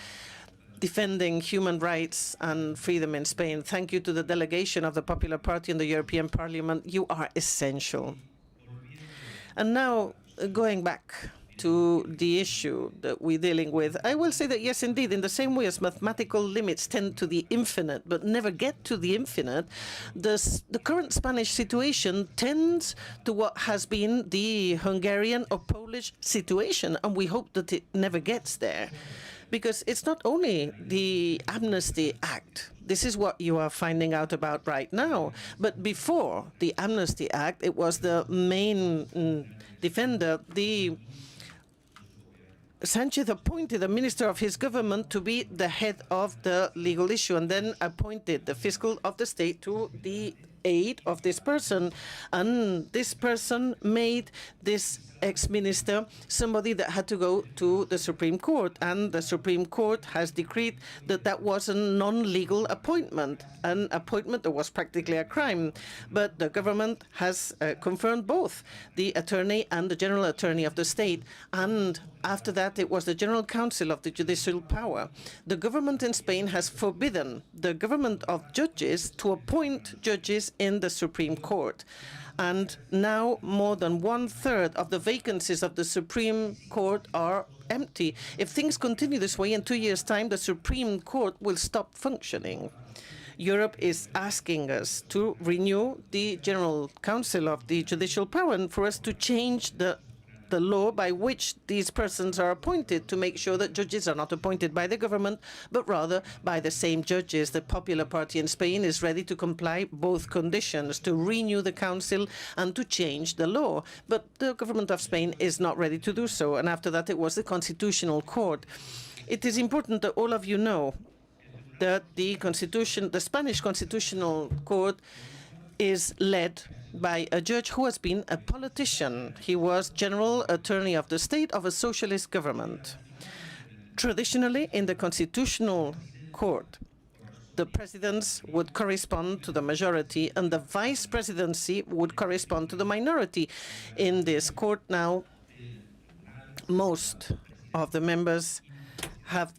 defending human rights and freedom in Spain. Thank you to the delegation of the Popular Party in the European Parliament. You are essential. And now, going back to the issue that we're dealing with, I will say that yes, indeed, in the same way as mathematical limits tend to the infinite but never get to the infinite, the current Spanish situation tends to what has been the Hungarian or Polish situation, and we hope that it never gets there. Because it's not only the Amnesty Act. This is what you are finding out about right now. But before the Amnesty Act, it was the main defender, Sanchez appointed a minister of his government to be the head of the legal issue and then appointed the fiscal of the state to the aid of this person, and this person made this ex-minister somebody that had to go to the Supreme Court, and the Supreme Court has decreed that that was a non-legal appointment, an appointment that was practically a crime. But the government has confirmed both the attorney and the general attorney of the state, and after that it was the General Council of the judicial power. The government in Spain has forbidden the government of judges to appoint judges in the Supreme Court. And now more than 1/3 of the vacancies of the Supreme Court are empty. If things continue this way, in 2 years' time, the Supreme Court will stop functioning. Europe is asking us to renew the General Council of the judicial power and for us to change the law by which these persons are appointed, to make sure that judges are not appointed by the government, but rather by the same judges. The Popular Party in Spain is ready to comply both conditions, to renew the council and to change the law. But the government of Spain is not ready to do so. And after that, it was the Constitutional Court. It is important that all of you know that the Spanish Constitutional Court is led by a judge who has been a politician. He was General Attorney of the State of a socialist government. Traditionally, in the Constitutional Court, the presidents would correspond to the majority and the vice presidency would correspond to the minority. In this court now, most of the members have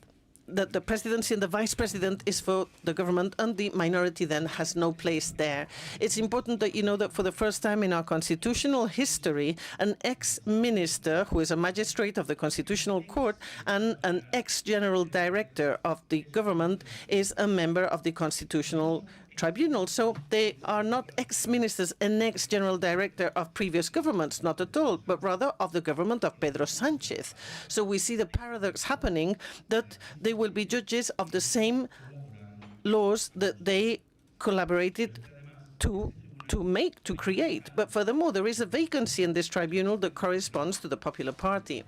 that the presidency and the vice president is for the government, and the minority then has no place there. It's important that you know that for the first time in our constitutional history, an ex-minister who is a magistrate of the Constitutional Court and an ex-general director of the government is a member of the Constitutional Tribunal. So they are not ex-ministers and ex-general director of previous governments, not at all, but rather of the government of Pedro Sánchez. So we see the paradox happening that they will be judges of the same laws that they collaborated to create. But furthermore, there is a vacancy in this tribunal that corresponds to the Popular Party.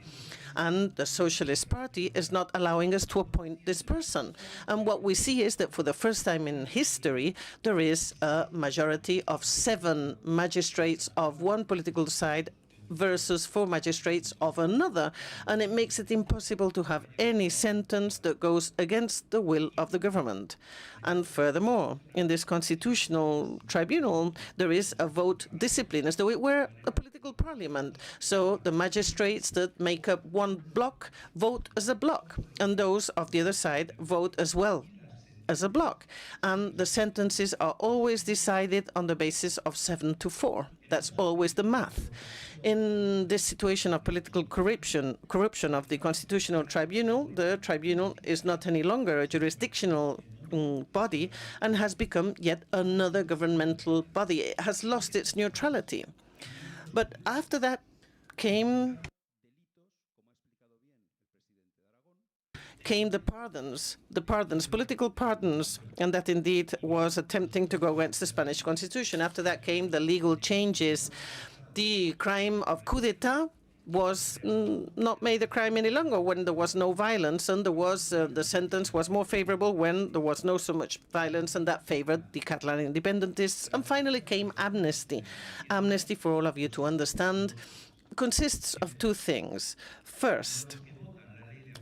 And the Socialist Party is not allowing us to appoint this person. And what we see is that for the first time in history, there is a majority of 7 magistrates of one political side versus 4 magistrates of another, and it makes it impossible to have any sentence that goes against the will of the government. And furthermore, in this constitutional tribunal, there is a vote discipline as though it were a political parliament. So the magistrates that make up one block vote as a block, and those of the other side vote as well as a block. And the sentences are always decided on the basis of 7-4. That's always the math. In this situation of political corruption of the Constitutional Tribunal, the tribunal is not any longer a jurisdictional body and has become yet another governmental body. It has lost its neutrality. But after that came the pardons, political pardons, and that indeed was attempting to go against the Spanish Constitution. After that came the legal changes. The crime of coup d'etat was not made a crime any longer when there was no violence, and there was the sentence was more favorable when there was no so much violence, and that favored the Catalan independentists. And finally came amnesty. Amnesty, for all of you to understand, consists of 2 things. First,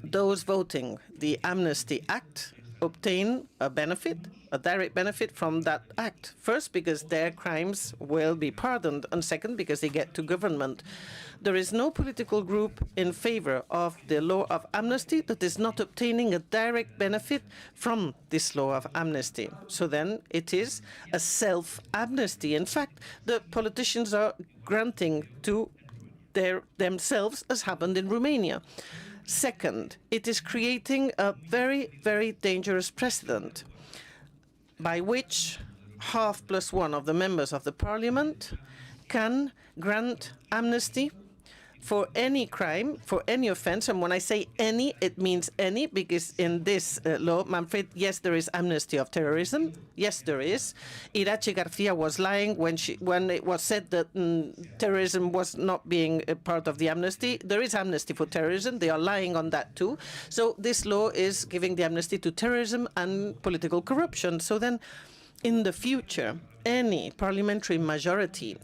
those voting the Amnesty Act obtain a benefit, a direct benefit from that act. First, because their crimes will be pardoned, and second, because they get to government. There is no political group in favor of the law of amnesty that is not obtaining a direct benefit from this law of amnesty. So then it is a self-amnesty. In fact, the politicians are granting to themselves, as happened in Romania. Second, it is creating a very, very dangerous precedent by which half plus 1 of the members of the parliament can grant amnesty for any crime, for any offense. And when I say any, it means any, because in this law, Manfred, yes, there is amnesty of terrorism. Yes, there is. Irache Garcia was lying when it was said that terrorism was not being a part of the amnesty. There is amnesty for terrorism. They are lying on that too. So this law is giving the amnesty to terrorism and political corruption. So then, in the future, any parliamentary majority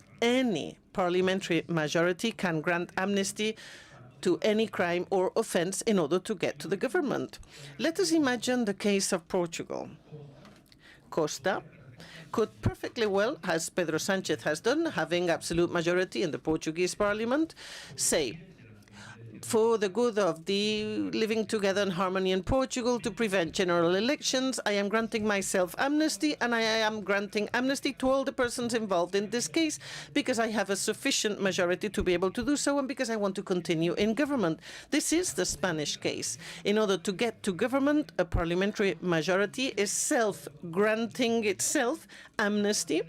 can grant amnesty to any crime or offense in order to get to the government. Let us imagine the case of Portugal. Costa could perfectly well, as Pedro Sánchez has done, having absolute majority in the Portuguese parliament, say, for the good of the living together in harmony in Portugal, to prevent general elections, I am granting myself amnesty, and I am granting amnesty to all the persons involved in this case, because I have a sufficient majority to be able to do so, and because I want to continue in government. This is the Spanish case. In order to get to government, a parliamentary majority is self-granting itself amnesty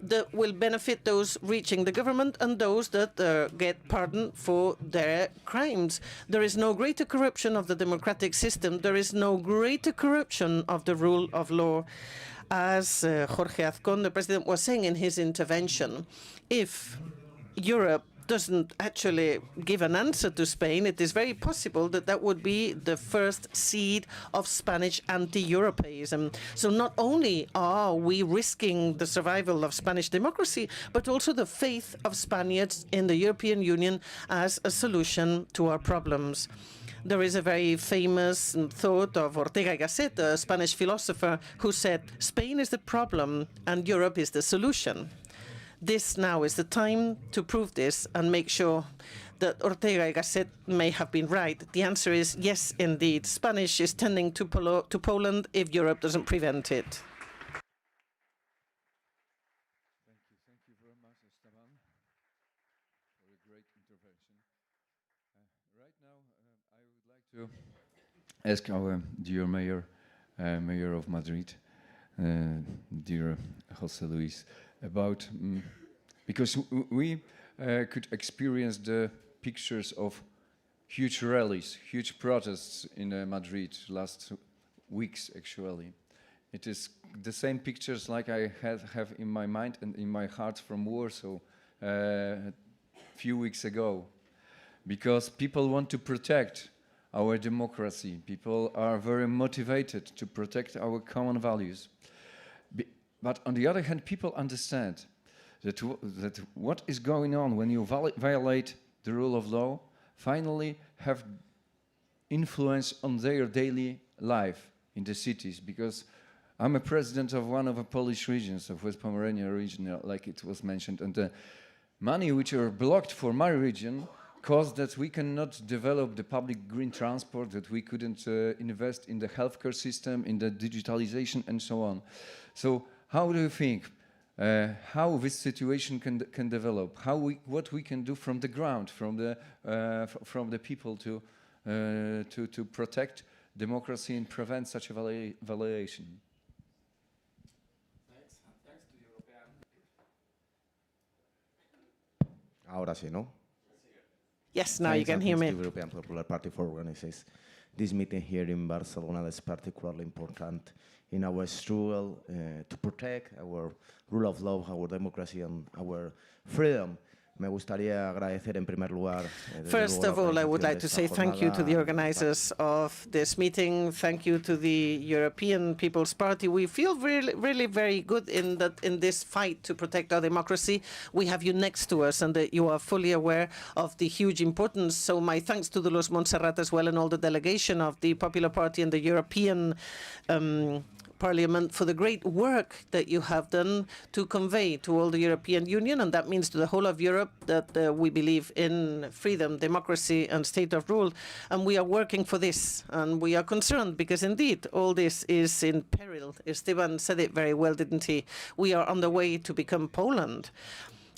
that will benefit those reaching the government and those that get pardoned for their crimes. There is no greater corruption of the democratic system. There is no greater corruption of the rule of law. As Jorge Azcón, the president, was saying in his intervention, if Europe doesn't actually give an answer to Spain, it is very possible that that would be the first seed of Spanish anti-Europeism. So not only are we risking the survival of Spanish democracy, but also the faith of Spaniards in the European Union as a solution to our problems. There is a very famous thought of Ortega y Gasset, a Spanish philosopher, who said, Spain is the problem and Europe is the solution. This now is the time to prove this and make sure that Ortega y Gasset may have been right. The answer is yes, indeed. Spanish is tending to Poland if Europe doesn't prevent it. Thank you very much, Esteban, for a great intervention. Right now, I would like to ask our dear mayor, Mayor of Madrid, dear José Luis, about, because we could experience the pictures of huge rallies, huge protests in Madrid last weeks, actually. It is the same pictures like I have in my mind and in my heart from Warsaw a few weeks ago, because people want to protect our democracy. People are very motivated to protect our common values. But on the other hand, people understand that what is going on when you violate the rule of law finally have influence on their daily life in the cities. Because I'm a president of one of the Polish regions, of West Pomerania region, like it was mentioned, and the money which are blocked for my region caused that we cannot develop the public green transport, that we couldn't invest in the healthcare system, in the digitalization, and so on. So how do you think how this situation can develop? What we can do from the ground, from the people to protect democracy and prevent such a violation? Thanks to the European. Ahora sí, ¿no? Yes, now you can hear me. Thanks to the European Popular Party for organizing this meeting here in Barcelona. That's particularly important in our struggle to protect our rule of law, our democracy, and our freedom. Me gustaría agradecer en primer lugar. First of all, I would like to say thank you to the organizers of this meeting. Thank you to the European People's Party. We feel really very good in this fight to protect our democracy. We have you next to us, and that you are fully aware of the huge importance. So my thanks to Dolors Montserrat as well, and all the delegation of the Popular Party and the European Parliament for the great work that you have done to convey to all the European Union, and that means to the whole of Europe, that we believe in freedom, democracy, and state of rule. And we are working for this, and we are concerned because indeed all this is in peril. Esteban said it very well, didn't he? We are on the way to become Poland.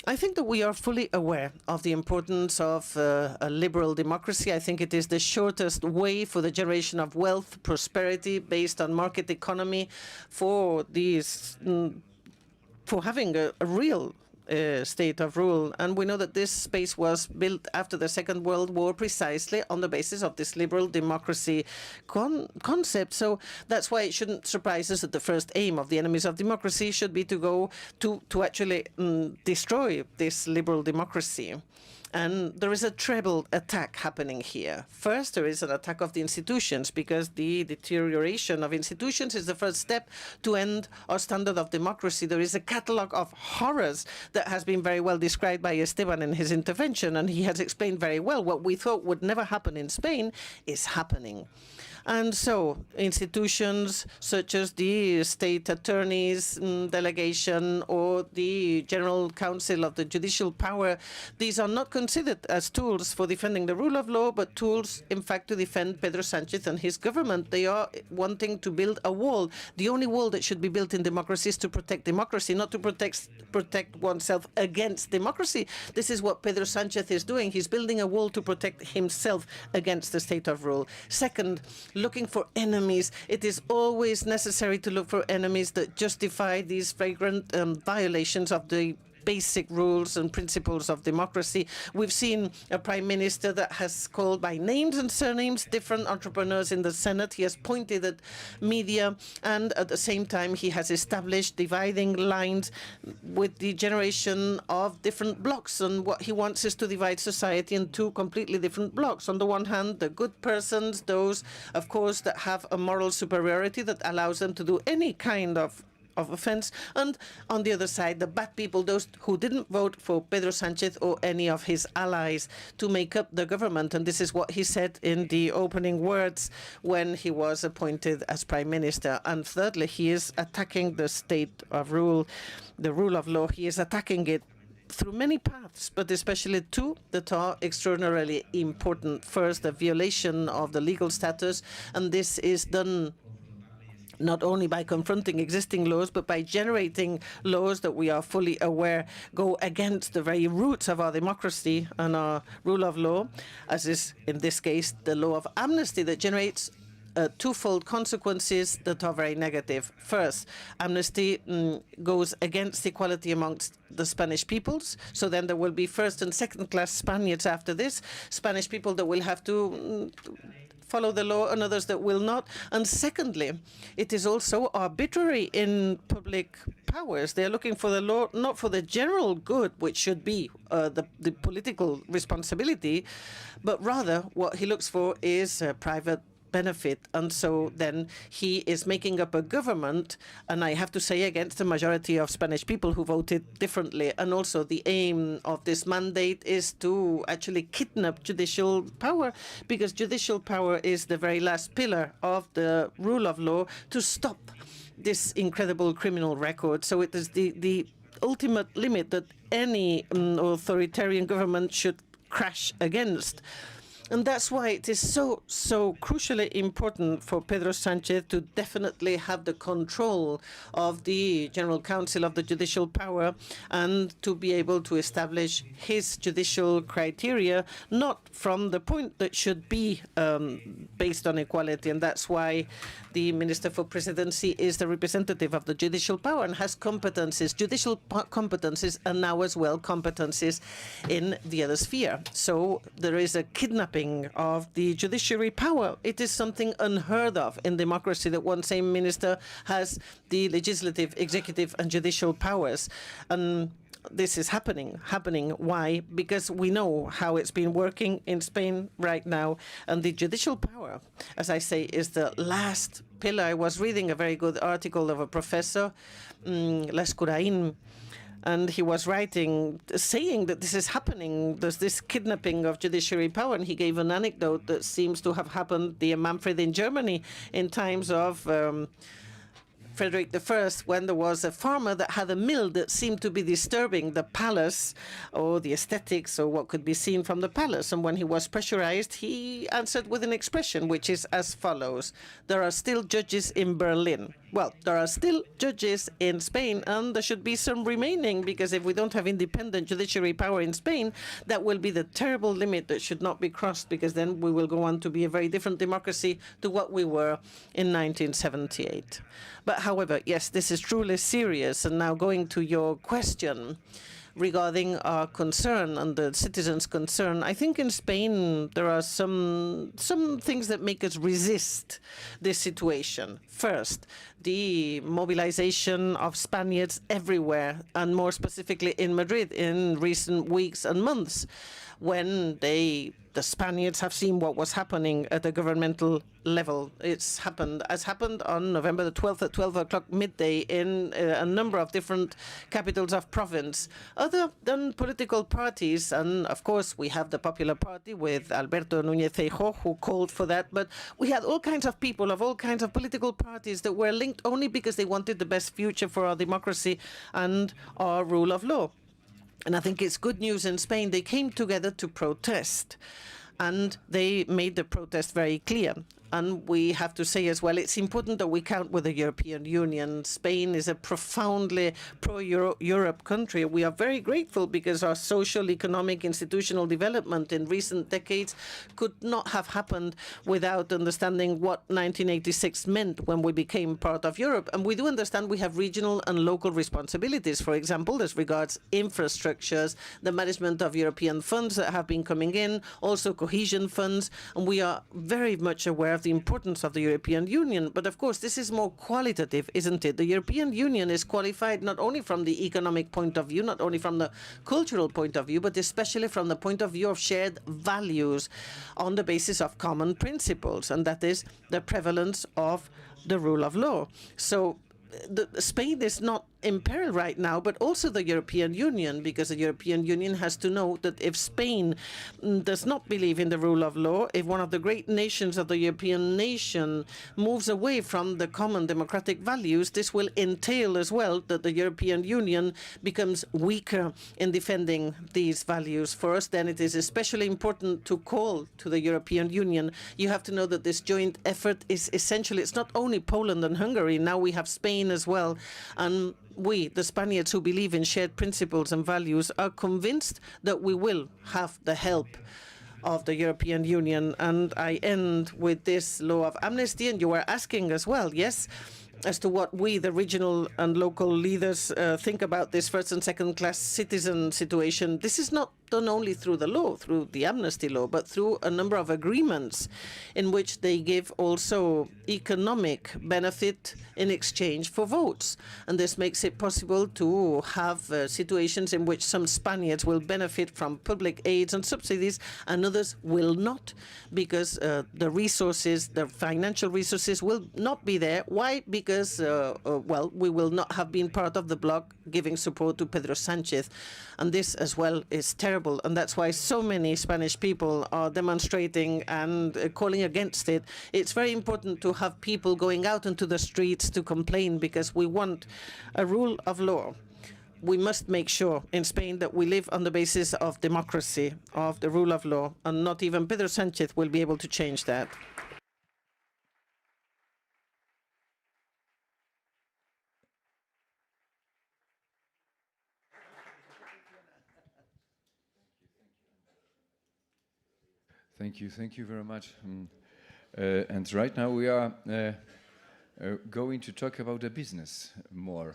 I think that we are fully aware of the importance of a liberal democracy. I think it is the shortest way for the generation of wealth, prosperity based on market economy, for having a real state of rule. And we know that this space was built after the Second World War precisely on the basis of this liberal democracy concept. So that's why it shouldn't surprise us that the first aim of the enemies of democracy should be to go to actually destroy this liberal democracy. And there is a treble attack happening here. First, there is an attack of the institutions, because the deterioration of institutions is the first step to end our standard of democracy. There is a catalogue of horrors that has been very well described by Esteban in his intervention, and he has explained very well what we thought would never happen in Spain is happening. And so institutions such as the state attorney's delegation or the General Council of the judicial power, these are not considered as tools for defending the rule of law, but tools, in fact, to defend Pedro Sánchez and his government. They are wanting to build a wall. The only wall that should be built in democracy is to protect democracy, not to protect oneself against democracy. This is what Pedro Sánchez is doing. He's building a wall to protect himself against the state of rule. Second, looking for enemies. It is always necessary to look for enemies that justify these flagrant violations of the basic rules and principles of democracy. We've seen a prime minister that has called by names and surnames different entrepreneurs in the Senate. He has pointed at media, and at the same time he has established dividing lines with the generation of different blocks. And what he wants is to divide society in two completely different blocks. On the one hand, the good persons, those, of course, that have a moral superiority that allows them to do any kind of offense, and on the other side, the bad people, those who didn't vote for Pedro Sánchez or any of his allies to make up the government. And this is what he said in the opening words when he was appointed as prime minister. And thirdly, he is attacking the state of rule, the rule of law. He is attacking it through many paths, but especially two that are extraordinarily important. First, the violation of the legal status, and this is done not only by confronting existing laws, but by generating laws that we are fully aware go against the very roots of our democracy and our rule of law, as is, in this case, the law of amnesty that generates twofold consequences that are very negative. First, amnesty goes against equality amongst the Spanish peoples. So then there will be first and second class Spaniards after this, Spanish people that will have to follow the law and others that will not. And secondly, it is also arbitrary in public powers. They are looking for the law not for the general good, which should be the political responsibility, but rather what he looks for is private benefit. And so then he is making up a government, and I have to say, against the majority of Spanish people who voted differently. And also the aim of this mandate is to actually kidnap judicial power, because judicial power is the very last pillar of the rule of law to stop this incredible criminal record. So it is the ultimate limit that any authoritarian government should crash against. And that's why it is so crucially important for Pedro Sánchez to definitely have the control of the General Council of the judicial power and to be able to establish his judicial criteria, not from the point that should be based on equality. And that's why the Minister for Presidency is the representative of the judicial power and has competencies, judicial competencies, and now as well competencies in the other sphere. So there is a kidnapping of the judiciary power. It is something unheard of in democracy that one same minister has the legislative, executive, and judicial powers. And this is happening. Why? Because we know how it's been working in Spain right now. And the judicial power, as I say, is the last pillar. I was reading a very good article of a professor, Lascurain, and he was writing, saying that this is happening. There's this kidnapping of judiciary power. And he gave an anecdote that seems to have happened, dear Manfred, in Germany in times of Frederick I, when there was a farmer that had a mill that seemed to be disturbing the palace or the aesthetics or what could be seen from the palace. And when he was pressurized, he answered with an expression which is as follows: there are still judges in Berlin. Well, there are still judges in Spain, and there should be some remaining, because if we don't have independent judiciary power in Spain, that will be the terrible limit that should not be crossed, because then we will go on to be a very different democracy to what we were in 1978. But however, yes, this is truly serious. And now going to your question regarding our concern and the citizens' concern, I think in Spain there are some things that make us resist this situation. First, the mobilization of Spaniards everywhere, and more specifically in Madrid in recent weeks and months. when the Spaniards have seen what was happening at the governmental level. It's happened, as happened on November the 12th at 12 o'clock midday in a number of different capitals of province. Other than political parties, and of course we have the Popular Party with Alberto Núñez Feijóo, who called for that, but we had all kinds of people of all kinds of political parties that were linked only because they wanted the best future for our democracy and our rule of law. And I think it's good news in Spain. They came together to protest, and they made the protest very clear. And we have to say as well, it's important that we count with the European Union. Spain is a profoundly pro-Europe country. We are very grateful because our social, economic, institutional development in recent decades could not have happened without understanding what 1986 meant when we became part of Europe. And we do understand we have regional and local responsibilities. For example, as regards infrastructures, the management of European funds that have been coming in, also cohesion funds. And we are very much aware of the importance of the European Union. But of course, this is more qualitative, isn't it? The European Union is qualified not only from the economic point of view, not only from the cultural point of view, but especially from the point of view of shared values on the basis of common principles, and that is the prevalence of the rule of law. So Spain is not in peril right now, but also the European Union, because the European Union has to know that if Spain does not believe in the rule of law, if one of the great nations of the European nation moves away from the common democratic values, this will entail as well that the European Union becomes weaker in defending these values. For us, then, it is especially important to call to the European Union. You have to know that this joint effort is essential. It's not only Poland and Hungary. Now we have Spain as well. And we, the Spaniards who believe in shared principles and values, are convinced that we will have the help of the European Union. And I end with this law of amnesty, and you were asking as well, yes, as to what we, the regional and local leaders, think about this first and second class citizen situation. This is not done only through the law, through the amnesty law, but through a number of agreements in which they give also economic benefit in exchange for votes. And this makes it possible to have situations in which some Spaniards will benefit from public aids and subsidies and others will not, because the resources, the financial resources will not be there. Why? Because, well, we will not have been part of the bloc giving support to Pedro Sánchez. And this as well is terrible. And that's why so many Spanish people are demonstrating and calling against it. It's very important to have people going out into the streets to complain, because we want a rule of law. We must make sure in Spain that we live on the basis of democracy, of the rule of law, and not even Pedro Sánchez will be able to change that. Thank you very much. And right now we are going to talk about the business more.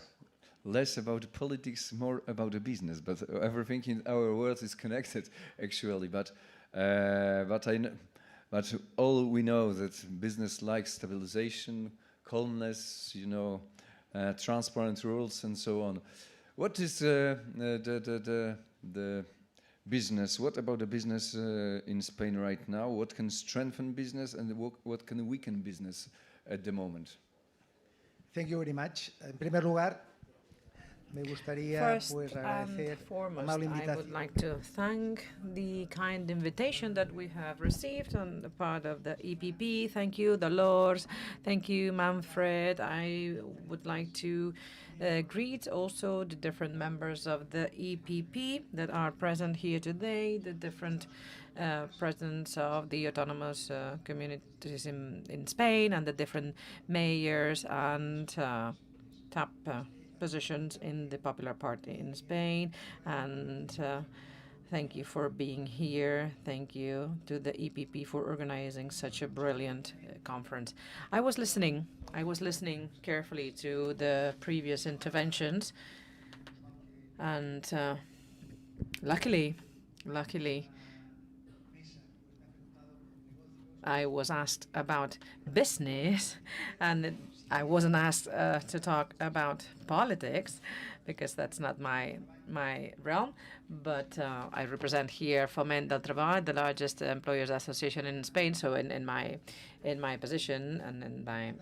Less about politics, more about the business. But everything in our world is connected, actually. But all we know that business likes stabilization, calmness, you know, transparent rules, and so on. What is the business? What about the business in Spain right now? What can strengthen business, and what can weaken business at the moment? Thank you very much. En primer lugar, me gustaría agradecer foremost, I would like to thank the kind invitation that we have received on the part of the EPP. Thank you, Dolores. Thank you, Manfred. I would like to greet also the different members of the EPP that are present here today, the different presidents of the autonomous communities in Spain, and the different mayors and top positions in the Popular Party in Spain. And thank you for being here. Thank you to the EPP for organizing such a brilliant conference. I was listening carefully to the previous interventions, and luckily, I was asked about business, and I wasn't asked to talk about politics, because that's not my my realm, but I represent here Foment del Treball, the largest employers association in Spain. So in my position and in my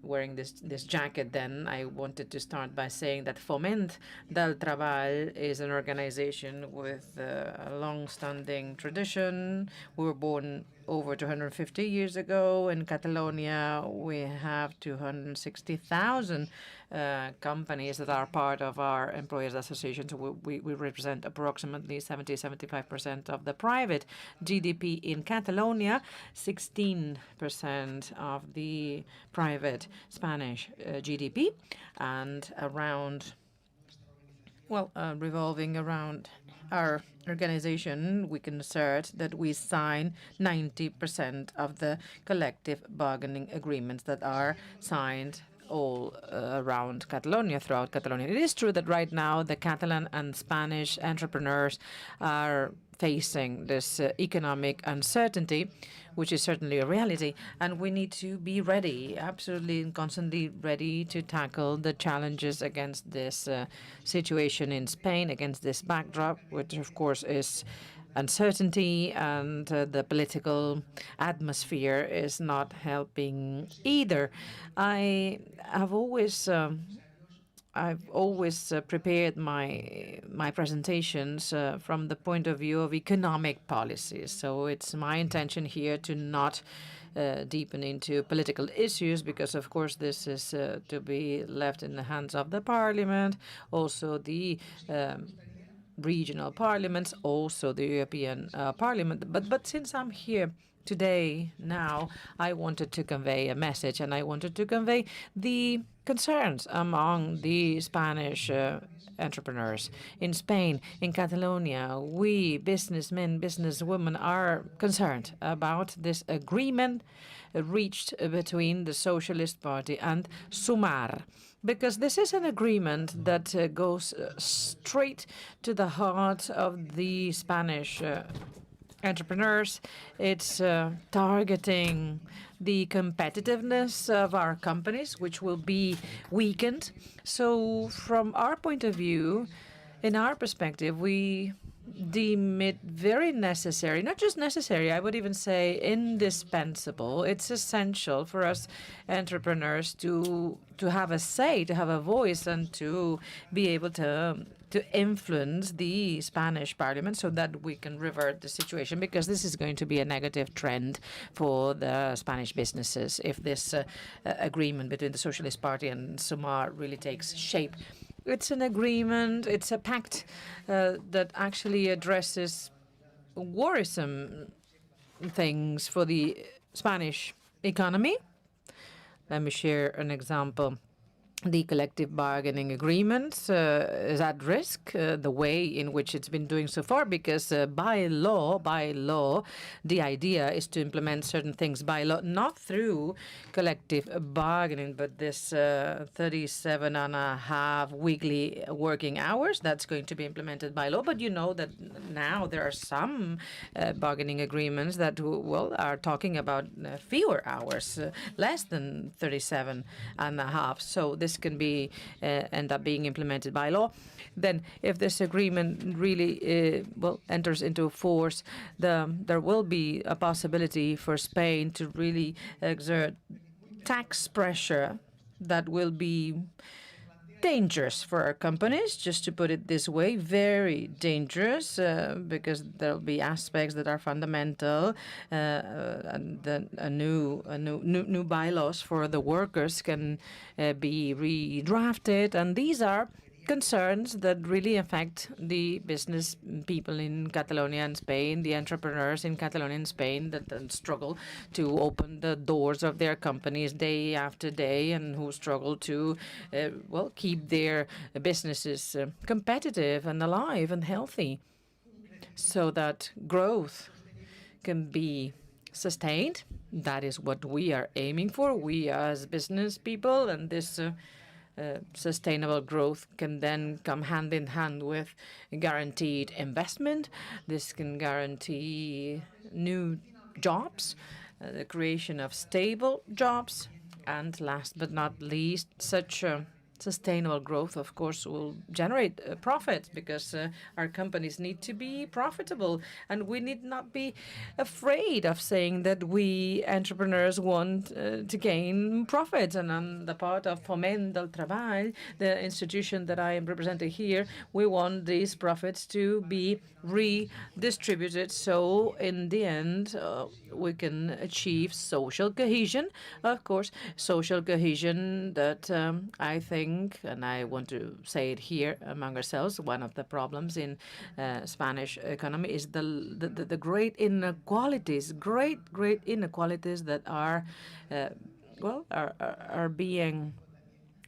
wearing this jacket, then I wanted to start by saying that Foment del Treball is an organization with a long-standing tradition. We were born over 250 years ago. In Catalonia, we have 260,000 companies that are part of our employers association. So we represent approximately 70-75% of the private GDP in Catalonia, 16% of the private Spanish GDP, and around, revolving around our organization, we can assert that we sign 90% of the collective bargaining agreements that are signed all around Catalonia, throughout Catalonia. It is true that right now the Catalan and Spanish entrepreneurs are facing this economic uncertainty, which is certainly a reality, and we need to be ready, absolutely and constantly ready to tackle the challenges against this situation in Spain, against this backdrop, which of course is uncertainty, and the political atmosphere is not helping either. I've always prepared my presentations from the point of view of economic policies. So it's my intention here to not deepen into political issues, because of course this is to be left in the hands of the Parliament, also the regional parliaments, also the European Parliament. But since I'm here today, now, I wanted to convey a message, and I wanted to convey the concerns among the Spanish entrepreneurs in Spain, in Catalonia. We businessmen, businesswomen are concerned about this agreement reached between the Socialist Party and Sumar, because this is an agreement that goes straight to the heart of the Spanish entrepreneurs. It's targeting the competitiveness of our companies, which will be weakened. So from our point of view, in our perspective, we deem it very necessary, not just necessary, I would even say indispensable. It's essential for us entrepreneurs to have a say, to have a voice, and to be able to influence the Spanish Parliament so that we can revert the situation, because this is going to be a negative trend for the Spanish businesses if this agreement between the Socialist Party and Sumar really takes shape. It's an agreement, it's a pact that actually addresses worrisome things for the Spanish economy. Let me share an example. The collective bargaining agreement is at risk, the way in which it's been doing so far, because by law, the idea is to implement certain things by law, not through collective bargaining, but this 37.5 weekly working hours, that's going to be implemented by law. But you know that now there are some bargaining agreements that, are talking about fewer hours, less than 37.5. So this can be end up being implemented by law. Then, if this agreement really enters into force, there will be a possibility for Spain to really exert tax pressure that will be dangerous for our companies, just to put it this way, very dangerous, because there'll be aspects that are fundamental, and then new bylaws for the workers can be redrafted, and these are concerns that really affect the business people in Catalonia and Spain, the entrepreneurs in Catalonia and Spain that struggle to open the doors of their companies day after day, and who struggle to, keep their businesses competitive and alive and healthy, so that growth can be sustained. That is what we are aiming for, we as business people, and this sustainable growth can then come hand in hand with guaranteed investment. This can guarantee new jobs, the creation of stable jobs, and last but not least, such Sustainable growth, of course, will generate profit because our companies need to be profitable, and we need not be afraid of saying that we entrepreneurs want to gain profits. And on the part of Foment del Treball, the institution that I am representing here, we want these profits to be redistributed so in the end we can achieve social cohesion. Of course, social cohesion that I think, and I want to say it here among ourselves, one of the problems in Spanish economy is the great inequalities, great inequalities that are being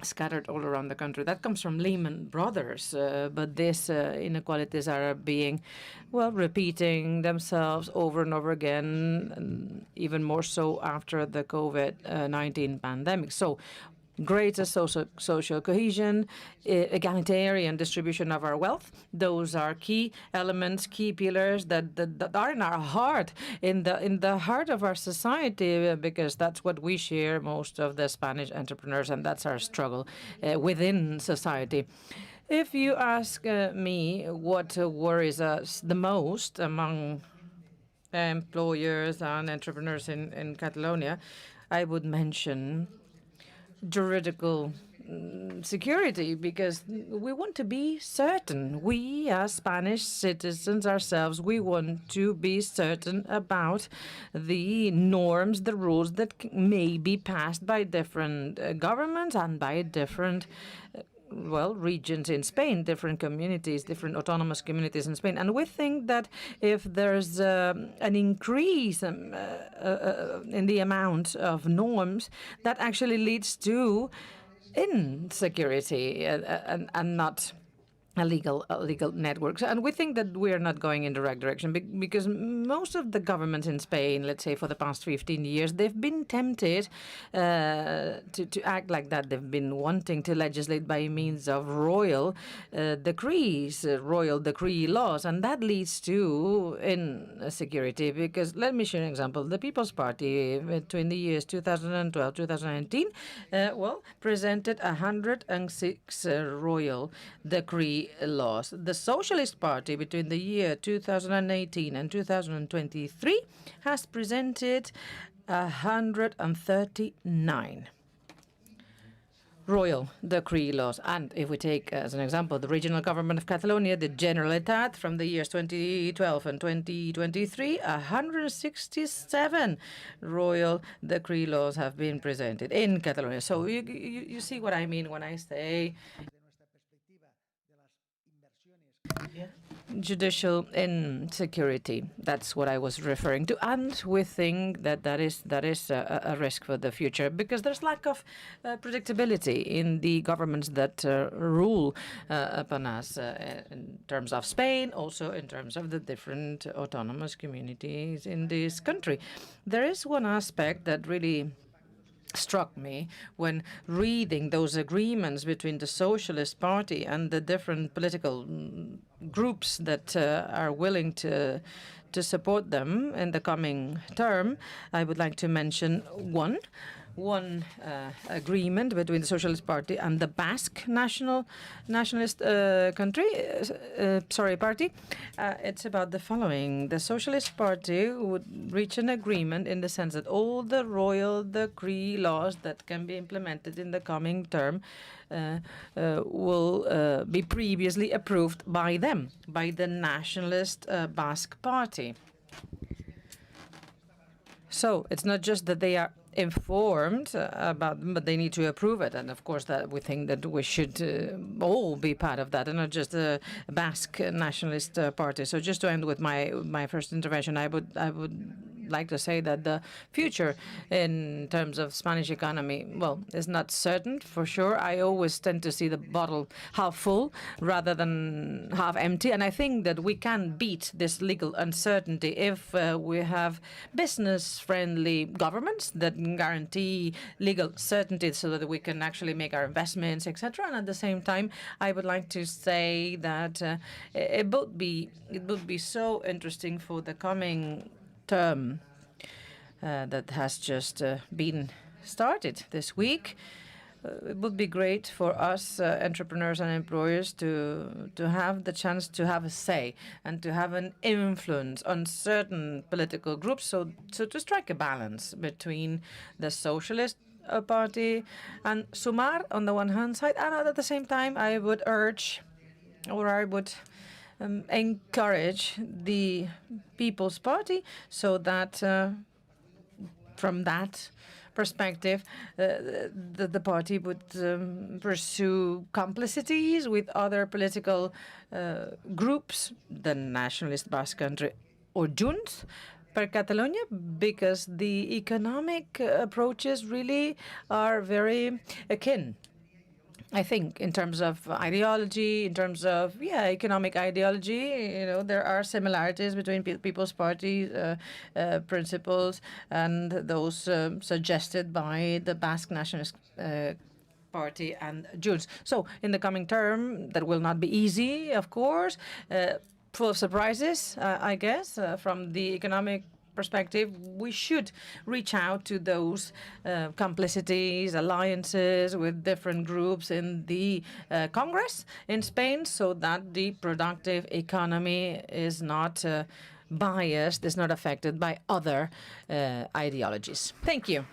scattered all around the country. That comes from Lehman Brothers, but these inequalities are being, repeating themselves over and over again, and even more so after the COVID-19 pandemic. So greater social cohesion, egalitarian distribution of our wealth. Those are key elements, key pillars that are in our heart, in the heart of our society, because that's what we share, most of the Spanish entrepreneurs, and that's our struggle within society. If you ask me what worries us the most among employers and entrepreneurs in Catalonia, I would mention juridical security, because we want to be certain. We, as Spanish citizens ourselves, we want to be certain about the norms, the rules that may be passed by different governments and by different regions in Spain, different communities, different autonomous communities in Spain. And we think that if there's an increase in the amount of norms, that actually leads to insecurity and not illegal networks. And we think that we are not going in the right direction because most of the governments in Spain, let's say for the past 15 years, they've been tempted to act like that. They've been wanting to legislate by means of royal decrees, royal decree laws, and that leads to insecurity. Because let me show you an example. The People's Party between the years 2012-2019, presented 106 royal decree laws. The Socialist Party between the year 2018 and 2023 has presented 139 royal decree laws. And if we take as an example the regional government of Catalonia, the Generalitat, from the years 2012 and 2023, 167 royal decree laws have been presented in Catalonia. So you see what I mean when I say judicial insecurity. That's what I was referring to, and we think that is a risk for the future because there's lack of predictability in the governments that rule upon us in terms of Spain, also in terms of the different autonomous communities in this country. There is one aspect that really struck me when reading those agreements between the Socialist Party and the different political groups that are willing to support them in the coming term. I would like to mention one agreement between the Socialist Party and the Basque nationalist party. It's about the following. The Socialist Party would reach an agreement in the sense that all the royal decree laws that can be implemented in the coming term will be previously approved by them, by the nationalist Basque Party. So it's not just that they are informed about them, but they need to approve it. And of course, that we think that we should all be part of that, and not just the Basque nationalist party. So just to end with my first intervention, I would like to say that the future in terms of Spanish economy, is not certain for sure. I always tend to see the bottle half full rather than half empty. And I think that we can beat this legal uncertainty if we have business-friendly governments that guarantee legal certainty so that we can actually make our investments, etc. And at the same time, I would like to say that it would be so interesting for the coming term that has just been started this week. it would be great for us entrepreneurs and employers to have the chance to have a say and to have an influence on certain political groups, so to strike a balance between the Socialist Party and Sumar on the one hand side, and at the same time I would urge, or I would encourage the People's Party, so that from that perspective, the party would pursue complicities with other political groups, the Nationalist Basque Country or Junts per Catalonia, because the economic approaches really are very akin. I think in terms of ideology, in terms of economic ideology, there are similarities between People's Party principles and those suggested by the Basque Nationalist Party and Junts. So in the coming term, that will not be easy, of course, full of surprises, I guess, from the economic perspective. We should reach out to those complicities, alliances with different groups in the Congress in Spain, so that the productive economy is not biased, is not affected by other ideologies. Thank you.